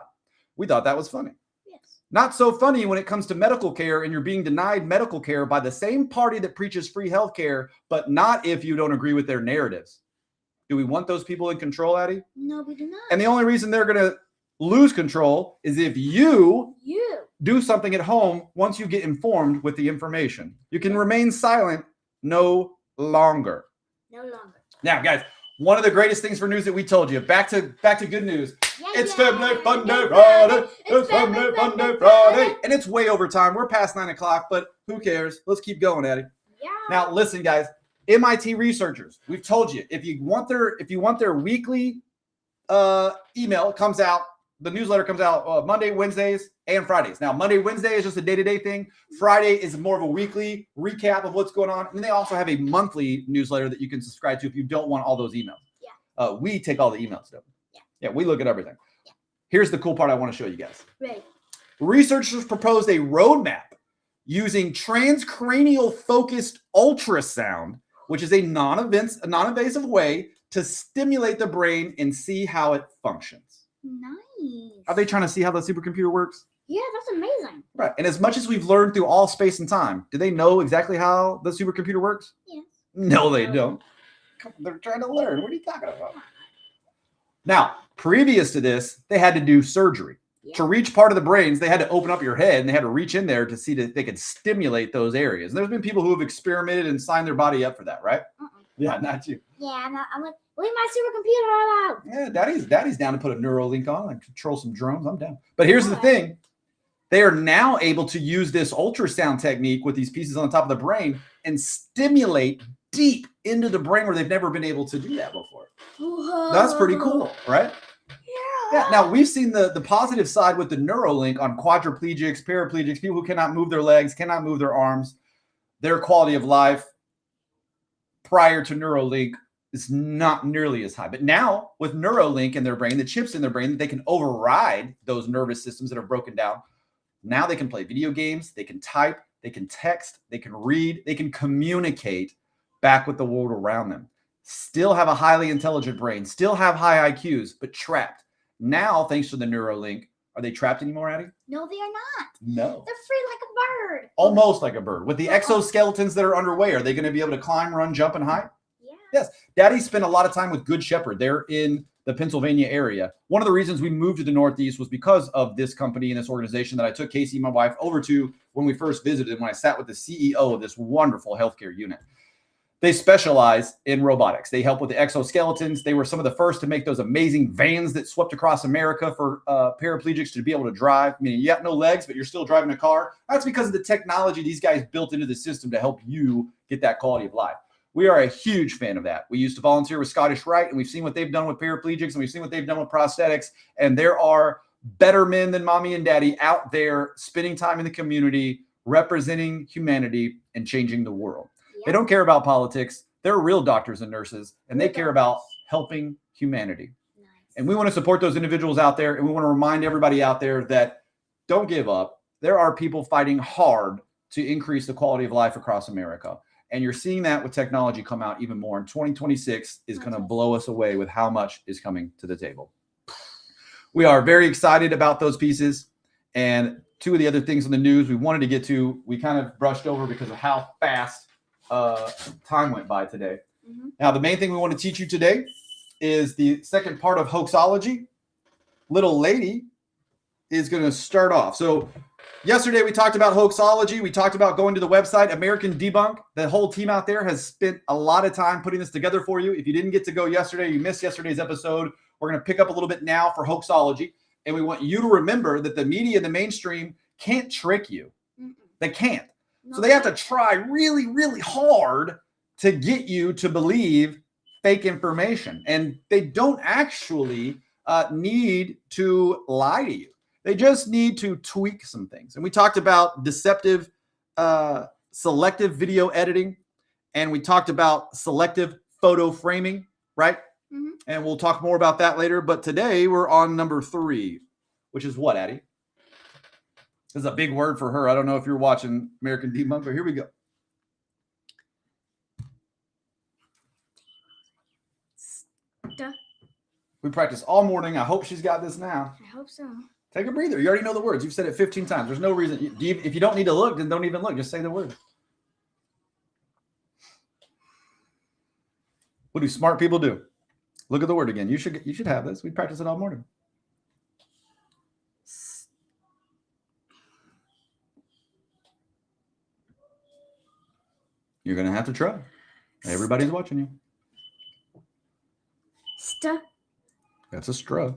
We thought that was funny. Yes. Not so funny when it comes to medical care and you're being denied medical care by the same party that preaches free healthcare, but not if you don't agree with their narratives. Do we want those people in control, Addy? No, we do not. And the only reason they're going to lose control is if you do something at home once you get informed with the information. You can remain silent no longer. No longer. Now, guys, one of the greatest things for news that we told you. Back to good news. It's Family Fun Day Friday. It's Family Fun Day Friday. And it's way over time. We're past 9 o'clock, but who cares? Let's keep going, Addy. Yeah. Now, listen, guys. MIT researchers, we've told you, if you want their weekly email, it comes out, the newsletter comes out Monday, Wednesdays, and Fridays. Now, Monday, Wednesday is just a day-to-day thing. Friday is more of a weekly recap of what's going on. And they also have a monthly newsletter that you can subscribe to if you don't want all those emails. Yeah. We take all the emails, though. Yeah, we look at everything. Yeah. Here's the cool part I want to show you guys. Right. Researchers proposed a roadmap using transcranial focused ultrasound, which is a non-invasive way to stimulate the brain and see how it functions. Nice. Are they trying to see how the supercomputer works? Yeah, that's amazing. Right. And as much as we've learned through all space and time, do they know exactly how the supercomputer works? Yes. No, they don't. They're trying to learn. What are you talking about? Now, previous to this, they had to do surgery. Yeah. To reach part of the brains, they had to open up your head and they had to reach in there to see that they could stimulate those areas. And there's been people who have experimented and signed their body up for that, right? Yeah, not you. Yeah, I'm like, leave my supercomputer all out. Yeah, Daddy's down to put a Neuralink on and control some drones. I'm down. But here's the thing. They are now able to use this ultrasound technique with these pieces on the top of the brain and stimulate deep into the brain where they've never been able to do that before. Whoa. That's pretty cool, right? Yeah. Now, we've seen the positive side with the Neuralink on quadriplegics, paraplegics, people who cannot move their legs, cannot move their arms. Their quality of life prior to Neuralink is not nearly as high. But now, with Neuralink in their brain, the chips in their brain, they can override those nervous systems that are broken down. Now they can play video games, they can type, they can text, they can read, they can communicate back with the world around them. Still have a highly intelligent brain, still have high IQs, but trapped. Now, thanks to the Neuralink, Are they trapped anymore, Addy? No, they are not. No. They're free like a bird. Almost like a bird. With the exoskeletons that are underway, are they going to be able to climb, run, jump, and hide? Yeah. Yes. Daddy spent a lot of time with Good Shepherd. They're in the Pennsylvania area. One of the reasons we moved to the Northeast was because of this company and this organization that I took Casey, my wife, over to when we first visited, when I sat with the CEO of this wonderful healthcare unit. They specialize in robotics. They help with the exoskeletons. They were some of the first to make those amazing vans that swept across America for paraplegics to be able to drive. I mean, you have no legs, but you're still driving a car. That's because of the technology these guys built into the system to help you get that quality of life. We are a huge fan of that. We used to volunteer with Scottish Rite, and we've seen what they've done with paraplegics, and we've seen what they've done with prosthetics. And there are better men than mommy and daddy out there spending time in the community, representing humanity and changing the world. They don't care about politics. They're real doctors and nurses, and they care about helping humanity. Nice. And we want to support those individuals out there, and we want to remind everybody out there that don't give up. There are people fighting hard to increase the quality of life across America. And you're seeing that with technology come out even more. And 2026 is going to blow us away with how much is coming to the table. We are very excited about those pieces. And two of the other things in the news we wanted to get to, we kind of brushed over because of how fast time went by today. Mm-hmm. Now, the main thing we want to teach you today is the second part of hoaxology. Little lady is going to start off. So yesterday we talked about hoaxology. We talked about going to the website, American Debunk. The whole team out there has spent a lot of time putting this together for you. If you didn't get to go yesterday, you missed yesterday's episode. We're going to pick up a little bit now for hoaxology. And we want you to remember that the media and the mainstream can't trick you. Mm-mm. They can't. No, So they have to try really, really hard to get you to believe fake information. And they don't actually need to lie to you. They just need to tweak some things. And we talked about deceptive, selective video editing. And we talked about selective photo framing, right? Mm-hmm. And we'll talk more about that later. But today we're on number 3, which is what, Addy? This is a big word for her. I don't know if you're watching American Debunk, but here we go. Duh. We practiced all morning. I hope she's got this now. I hope so. Take a breather. You already know the words. You've said it 15 times. There's no reason. If you don't need to look, then don't even look. Just say the word. What do smart people do? Look at the word again. You should have this. We practice it all morning. You're going to have to try. Everybody's watching you. That's a straw.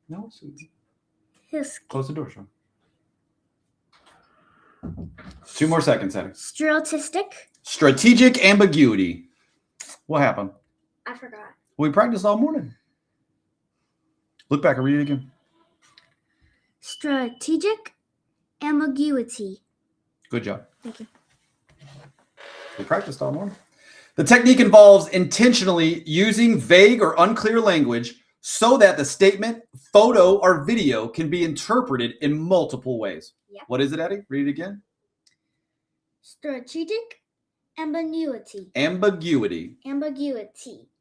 No, sweetie. Close the door, Sean. 2 more seconds, Eddie. Strategic ambiguity. What happened? I forgot. We practiced all morning. Look back and read it again. Strategic ambiguity. Good job. Thank you. We practiced all morning. The technique involves intentionally using vague or unclear language so that the statement, photo, or video can be interpreted in multiple ways. Yep. What is it, Eddie? Read it again. Strategic ambiguity. Ambiguity.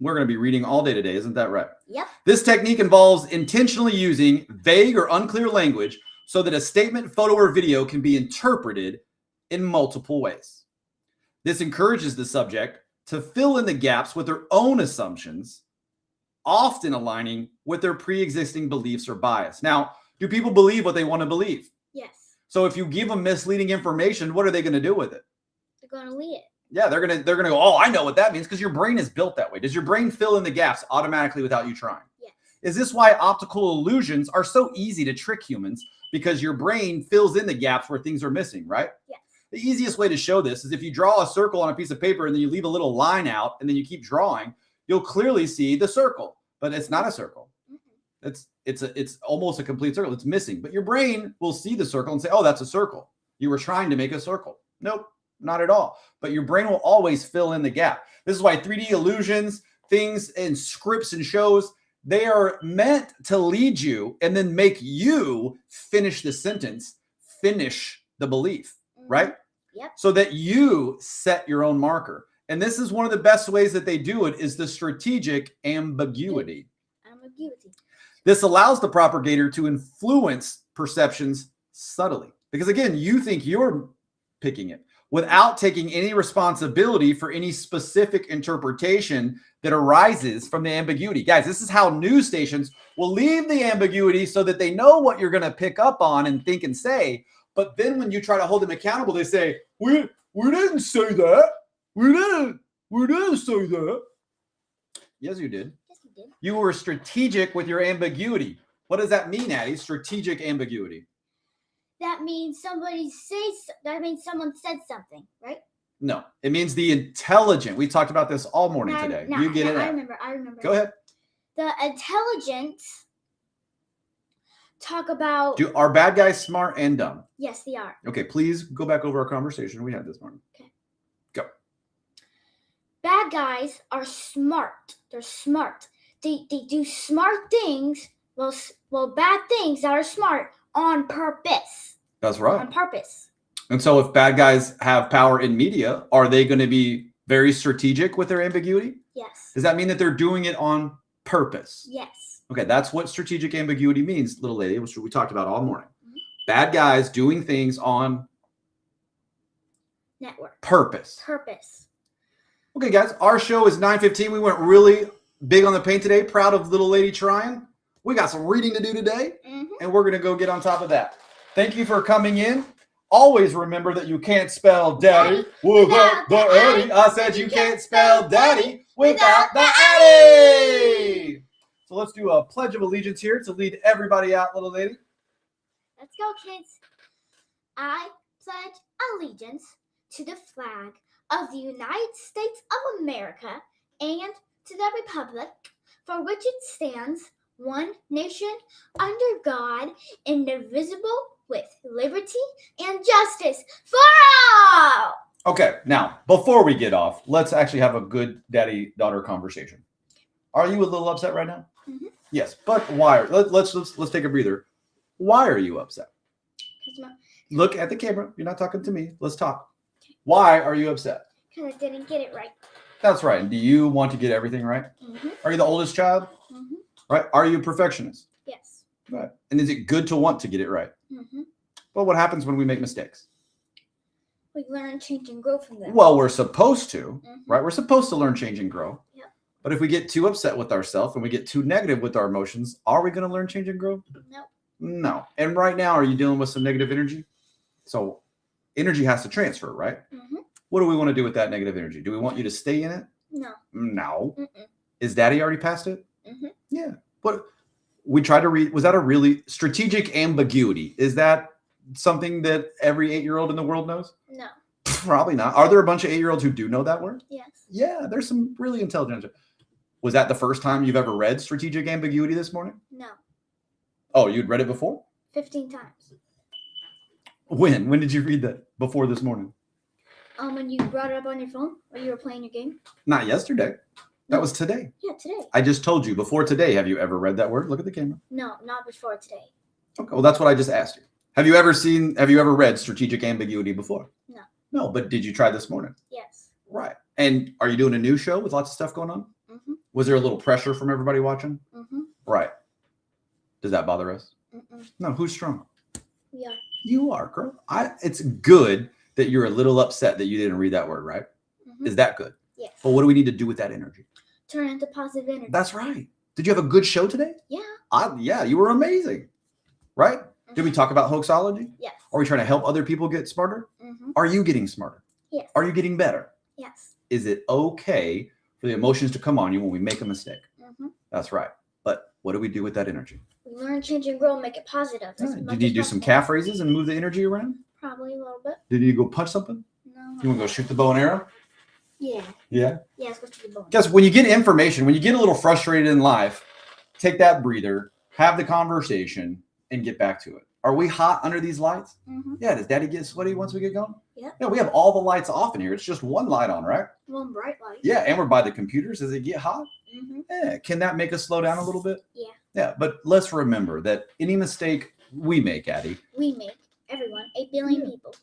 We're going to be reading all day today, isn't that right? Yep. This technique involves intentionally using vague or unclear language so that a statement, photo, or video can be interpreted in multiple ways. This encourages the subject to fill in the gaps with their own assumptions, often aligning with their pre-existing beliefs or bias. Now, do people believe what they want to believe? Yes. So if you give them misleading information, what are they going to do with it? They're going to leave it. Yeah, they're gonna go, oh, I know what that means, because your brain is built that way. Does your brain fill in the gaps automatically without you trying? Yes. Is this why optical illusions are so easy to trick humans? Because your brain fills in the gaps where things are missing, right? Yes. The easiest way to show this is if you draw a circle on a piece of paper and then you leave a little line out and then you keep drawing, you'll clearly see the circle, but it's not a circle. Mm-hmm. It's almost a complete circle. It's missing, but your brain will see the circle and say, oh, that's a circle. You were trying to make a circle. Nope. Not at all. But your brain will always fill in the gap. This is why 3D illusions, things and scripts and shows, they are meant to lead you and then make you finish the sentence, finish the belief, right? Yep. So that you set your own marker. And this is one of the best ways that they do it is the strategic ambiguity. Ambiguity. This allows the propagator to influence perceptions subtly. Because again, you think you're picking it without taking any responsibility for any specific interpretation that arises from the ambiguity. Guys, this is how news stations will leave the ambiguity so that they know what you're going to pick up on and think and say. But then when you try to hold them accountable, they say, we didn't say that. We didn't say that. Yes, you did. Yes, you did. You were strategic with your ambiguity. What does that mean, Addy? Strategic ambiguity. That means someone said something, right? No, it means the intelligent. We talked about this all morning today. You get it? I remember. Go ahead. The intelligent talk about. Are bad guys smart and dumb? Yes, they are. Okay, please go back over our conversation we had this morning. Okay. Go. Bad guys are smart. They're smart. They do smart things. Well, bad things that are smart on purpose. That's right. On purpose. And so if bad guys have power in media, are they going to be very strategic with their ambiguity? Yes. Does that mean that they're doing it on purpose? Yes. Okay, that's what strategic ambiguity means, little lady, which we talked about all morning. Bad guys doing things on Network. purpose. Purpose. Okay, guys, our show is 9:15. We went really big on the paint today. Proud of little lady trying. We got some reading to do today, and we're going to go get on top of that. Thank you for coming in. Always remember that you can't spell daddy without the Addy. I said you can't spell daddy without the Addy. So let's do a pledge of allegiance here to lead everybody out, little lady. Let's go, kids. I pledge allegiance to the flag of the United States of America and to the republic for which it stands, one nation, under God, indivisible, with liberty and justice for all. Okay, now, before we get off, let's actually have a good daddy-daughter conversation. Are you a little upset right now? Mm-hmm. Yes, but why? Let's take a breather. Why are you upset? Look at the camera. You're not talking to me. Let's talk. Why are you upset? Because I didn't get it right. That's right. And do you want to get everything right? Mm-hmm. Are you the oldest child? Mm-hmm. Right. Are you a perfectionist? Yes. Right. And is it good to want to get it right? Mm-hmm. Well, what happens when we make mistakes? We learn, change, and grow from them. Well, we're supposed to, Mm-hmm. right? We're supposed to learn, change, and grow. Yep. But if we get too upset with ourselves and we get too negative with our emotions, are we going to learn, change, and grow? No. No. And right now, are you dealing with some negative energy? So energy has to transfer, right? Mm-hmm. What do we want to do with that negative energy? Do we want you to stay in it? No. No. Mm-mm. Is Daddy already past it? Mm-hmm. Yeah. But we tried to read, was that a really strategic ambiguity? Is that something that every 8-year-old in the world knows? No. Probably not. Are there a bunch of 8-year-olds who do know that word? Yes. Yeah, there's some really intelligent. Was that the first time you've ever read strategic ambiguity this morning? No. Oh, you'd read it before? 15 times. When? When did you read that? Before this morning? When you brought it up on your phone or you were playing your game? Not yesterday. That was today. Yeah, today. I just told you before today. Have you ever read that word? Look at the camera. No, not before today. Okay, well, that's what I just asked you. Have you ever read strategic ambiguity before? No. No, but did you try this morning? Yes. Right. And are you doing a new show with lots of stuff going on? Mm-hmm. Was there a little pressure from everybody watching? Mm-hmm. Right. Does that bother us? Mm-mm. No, who's strong? We are. You are, girl. It's good that you're a little upset that you didn't read that word, right? Mm-hmm. Is that good? Yes. But what do we need to do with that energy? Turn into positive energy. That's right. Did you have a good show today? Yeah. Yeah, you were amazing. Right? Mm-hmm. Did we talk about hoaxology? Yes. Are we trying to help other people get smarter? Mm-hmm. Are you getting smarter? Yes. Are you getting better? Yes. Is it okay for the emotions to come on you when we make a mistake? Mm-hmm. That's right. But what do we do with that energy? We learn, change, and grow and make it positive. Right. Do you need to do some calf raises and move the energy around? Probably a little bit. Did you go punch something? No. You want to go shoot the bow and arrow? Yeah. Yeah? Yeah, let's go to the bone. Guys, when you get information, when you get a little frustrated in life, take that breather, have the conversation, and get back to it. Are we hot under these lights? Mm-hmm. Yeah. Does Daddy get sweaty once we get going? Yeah. Yeah, we have all the lights off in here. It's just one light on, right? One bright light. Yeah, and we're by the computers. Does it get hot? Mm-hmm. Yeah. Can that make us slow down a little bit? Yeah. Yeah, but let's remember that any mistake we make, Addy, We make everyone 8 billion people.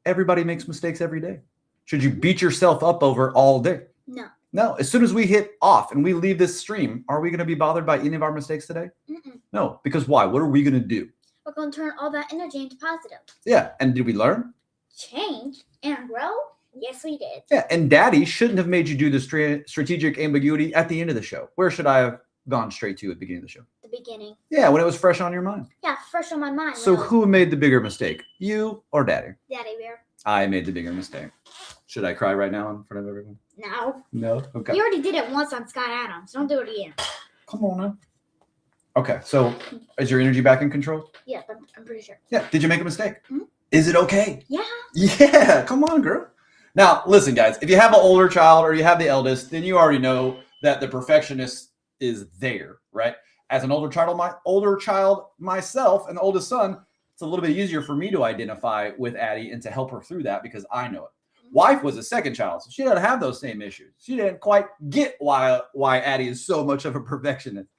Everybody makes mistakes every day. Should you beat yourself up over all day? No. No. As soon as we hit off and we leave this stream, are we going to be bothered by any of our mistakes today? Mm-mm. No. Because why? What are we going to do? We're going to turn all that energy into positive. Yeah. And did we learn? Change and grow? Yes, we did. Yeah. And Daddy shouldn't have made you do the strategic ambiguity at the end of the show. Where should I have gone straight to at the beginning of the show? The beginning. Yeah, when it was fresh on your mind. Yeah, fresh on my mind. So who made the bigger mistake? You or Daddy? Daddy Bear. I made the bigger mistake. Should I cry right now in front of everyone? No. No? Okay. You already did it once on Scott Adams. Don't do it again. Come on now. Okay, so is your energy back in control? Yeah, I'm pretty sure. Yeah. Did you make a mistake? Mhm. Is it okay? Yeah. Yeah. Come on, girl. Now, listen, guys. If you have an older child or you have the eldest, then you already know that the perfectionist is there, right? As an older child myself and the oldest son, it's a little bit easier for me to identify with Addy and to help her through that because I know it. Wife was a second child, so she doesn't have those same issues. She didn't quite get why Addy is so much of a perfectionist,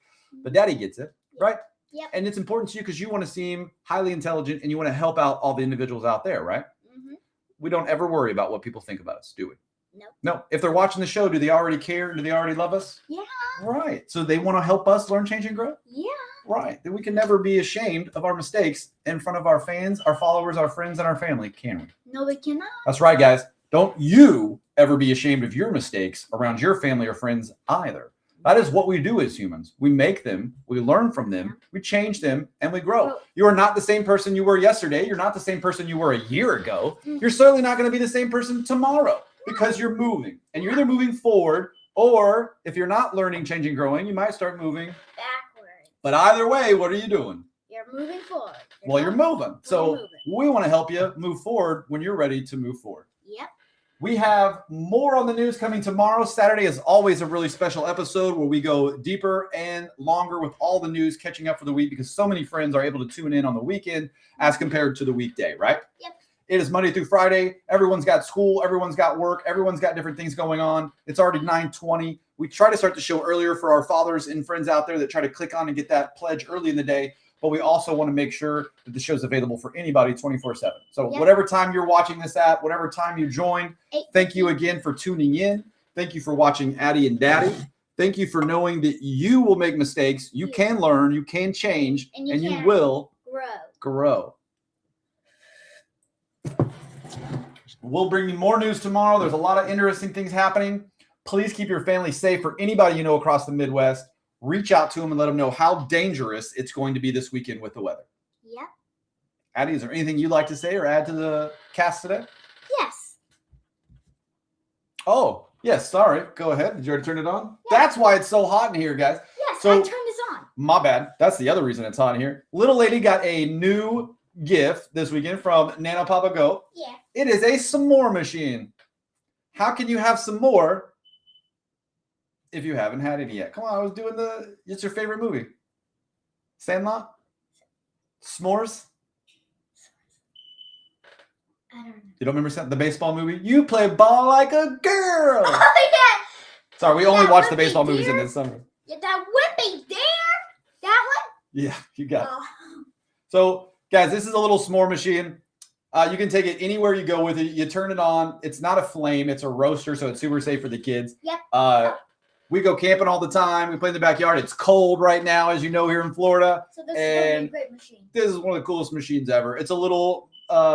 but Daddy gets it, right? Yep. And it's important to you because you want to seem highly intelligent and you want to help out all the individuals out there, right? Mm-hmm. We don't ever worry about what people think about us, do we? No. No. If they're watching the show, do they already care? Do they already love us? Yeah. Right. So they want to help us learn, change, and grow? Yeah. Right. Then we can never be ashamed of our mistakes in front of our fans, our followers, our friends, and our family, can we? No, we cannot. That's right, guys. Don't you ever be ashamed of your mistakes around your family or friends either. That is what we do as humans. We make them, we learn from them, we change them, and we grow. You are not the same person you were yesterday. You're not the same person you were a year ago. You're certainly not going to be the same person tomorrow because you're moving. And you're either moving forward, or if you're not learning, changing, growing, you might start moving backwards. But either way, what are you doing? You're moving forward. You're moving. So moving. we want to help you move forward when you're ready to move forward. Yep. We have more on the news coming tomorrow. Saturday is always a really special episode where we go deeper and longer with all the news, catching up for the week because so many friends are able to tune in on the weekend as compared to the weekday, right? Yep. It is Monday through Friday. Everyone's got school. Everyone's got work. Everyone's got different things going on. It's already 9:20. We try to start the show earlier for our fathers and friends out there that try to click on and get that pledge early in the day. But we also want to make sure that the show's available for anybody 24/7. So whatever time you're watching this at, whatever time you join, thank you again for tuning in. Thank you for watching Addy and Daddy. Thank you for knowing that you will make mistakes. You can learn, you can change, and you will grow. We'll bring you more news tomorrow. There's a lot of interesting things happening. Please keep your family safe. For anybody you know across the Midwest, reach out to them and let them know how dangerous it's going to be this weekend with the weather. Yep. Addy, is there anything you'd like to say or add to the cast today? Yes. Oh, yes. Sorry. Go ahead. Did you already turn it on? Yeah. That's why it's so hot in here, guys. Yes, so, I turned this on. My bad. That's the other reason it's hot in here. Little lady got a new gift this weekend from Nana Papa Go. Yeah. It is a s'more machine. How can you have some more if you haven't had any yet? Come on, I was doing it's your favorite movie. Sandlot? S'mores? I don't know. You don't remember the baseball movie? You play ball like a girl. Oh, yeah. Sorry, we only watch the baseball movies in this summer. Yeah, that would be there. That one? Yeah, you got it. So, guys, this is a little s'more machine. You can take it anywhere you go with it. You turn it on. It's not a flame. It's a roaster, so it's super safe for the kids. Yep. We go camping all the time. We play in the backyard. It's cold right now, as you know, here in Florida. So this is going to be a great machine. This is one of the coolest machines ever. It's a little,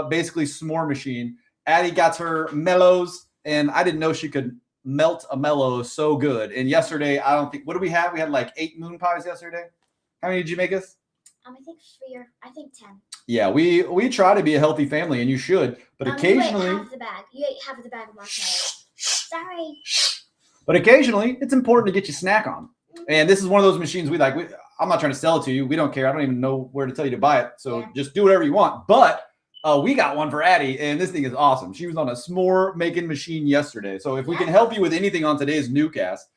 basically, s'more machine. Addy got her mellows, and I didn't know she could melt a mellow so good. And yesterday, what did we have? We had like 8 moon pies yesterday. How many did you make us? I think 3 or 10. Yeah, we try to be a healthy family, and you should. But occasionally, you ate half the bag. You ate half of the bag of marshmallows. Sorry. But occasionally, it's important to get your snack on. And this is one of those machines we like. I'm not trying to sell it to you. We don't care. I don't even know where to tell you to buy it. So just do whatever you want. But we got one for Addy, and this thing is awesome. She was on a s'more making machine yesterday. So if we can help you with anything on today's newscast,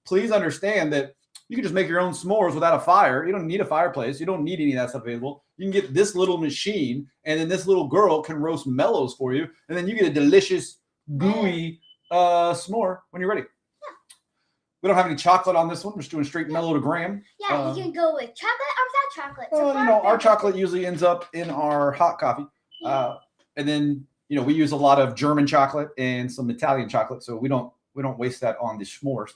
please understand that you can just make your own s'mores without a fire. You don't need a fireplace. You don't need any of that stuff available. You can get this little machine, and then this little girl can roast mellows for you, and then you get a delicious, gooey s'more when you're ready. We don't have any chocolate on this one. We're just doing straight mellow to graham. Yeah, you can go with chocolate or without chocolate. So our chocolate usually ends up in our hot coffee. And then we use a lot of German chocolate and some Italian chocolate, so we don't waste that on the s'mores.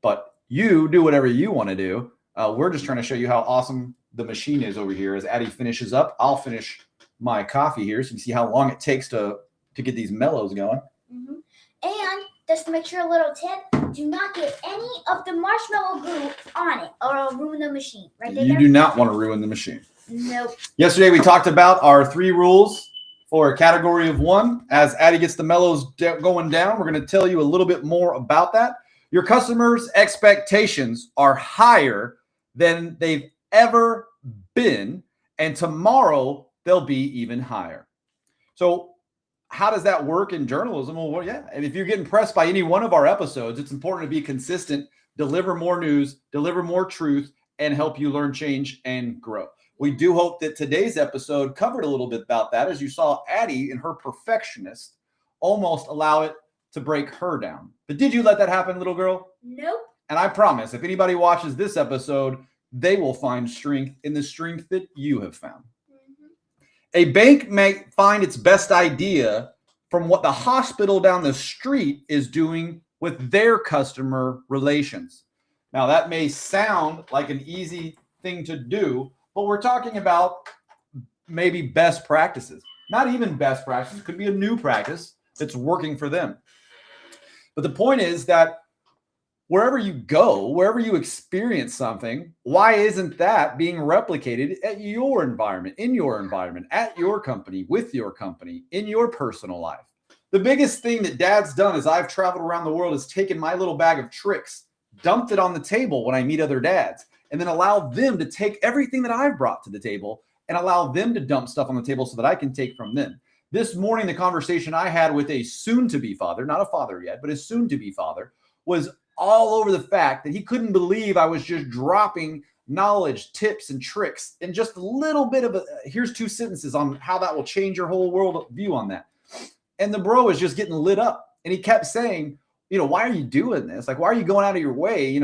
But you do whatever you want to do. We're just trying to show you how awesome the machine is over here. As Addy finishes up, I'll finish my coffee here, so you can see how long it takes to get these mellows going. And just to make sure, a little tip: do not get any of the marshmallow glue on it, or it'll ruin the machine. Right there. You do not want to ruin the machine. Nope. Yesterday we talked about our 3 rules for a category of 1. As Addy gets the mellows going down, we're going to tell you a little bit more about that. Your customers' expectations are higher than they've ever been, and tomorrow they'll be even higher. So how does that work in journalism? Well, yeah, and if you're getting pressed by any one of our episodes, it's important to be consistent, deliver more news, deliver more truth, and help you learn, change, and grow. We do hope that today's episode covered a little bit about that, as you saw Addy and her perfectionist almost allow it to break her down. But did you let that happen, little girl? Nope. And I promise, if anybody watches this episode, they will find strength in the strength that you have found. A bank may find its best idea from what the hospital down the street is doing with their customer relations. Now, that may sound like an easy thing to do, but we're talking about maybe best practices. Not even best practices. It could be a new practice that's working for them. But the point is that wherever you go, wherever you experience something, why isn't that being replicated at your environment, in your environment, at your company, with your company, in your personal life? The biggest thing that Dad's done as I've traveled around the world is taken my little bag of tricks, dumped it on the table when I meet other dads, and then allow them to take everything that I've brought to the table and allow them to dump stuff on the table so that I can take from them. This morning, the conversation I had with a soon-to-be father, not a father yet, but a soon-to-be father, was all over the fact that he couldn't believe I was just dropping knowledge, tips, and tricks, and just a little bit of here's 2 sentences on how that will change your whole world view on that. And the bro was just getting lit up. And he kept saying, why are you doing this? Like, why are you going out of your way,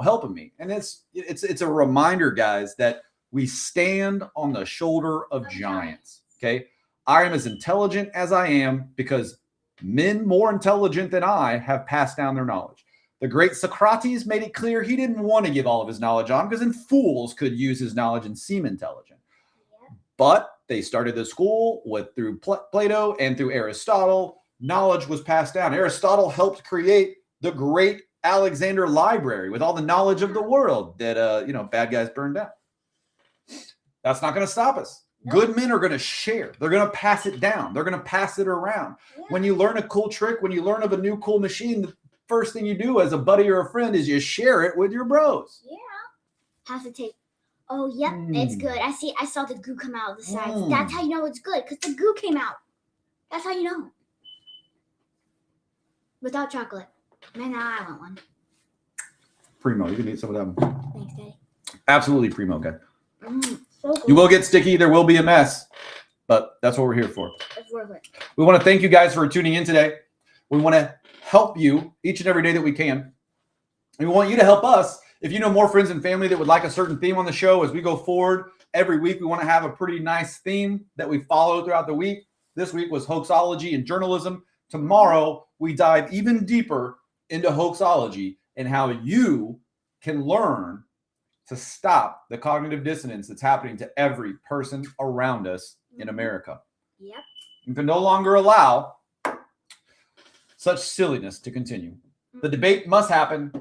helping me? And it's a reminder, guys, that we stand on the shoulder of giants. Okay. I am as intelligent as I am because men more intelligent than I have passed down their knowledge. The great Socrates made it clear he didn't want to give all of his knowledge on because then fools could use his knowledge and seem intelligent. Yeah. But they started the school through Plato and through Aristotle. Knowledge was passed down. Aristotle helped create the great Alexander Library with all the knowledge of the world that, bad guys burned down. That's not going to stop us. No. Good men are going to share. They're going to pass it down. They're going to pass it around. Yeah. When you learn a cool trick, when you learn of a new cool machine, the first thing you do as a buddy or a friend is you share it with your bros. Yeah. Pass the tape. Oh, yep, It's good. I saw the goo come out of the sides. That's how you know it's good, because the goo came out. That's how you know. Without chocolate. Man, now I want one. Primo. You can eat some of them. Thanks, Daddy. Absolutely primo, guy. So cool. You will get sticky. There will be a mess, but that's what we're here for. It's worth it. We want to thank you guys for tuning in today. We want to help you each and every day that we can. And we want you to help us. If you know more friends and family that would like a certain theme on the show as we go forward, every week we want to have a pretty nice theme that we follow throughout the week. This week was hoaxology and journalism. Tomorrow, we dive even deeper into hoaxology and how you can learn to stop the cognitive dissonance that's happening to every person around us in America. Yep. You can no longer allow such silliness to continue. The debate must happen.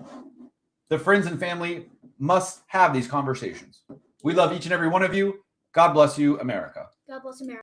The friends and family must have these conversations. We love each and every one of you. God bless you, America. God bless America.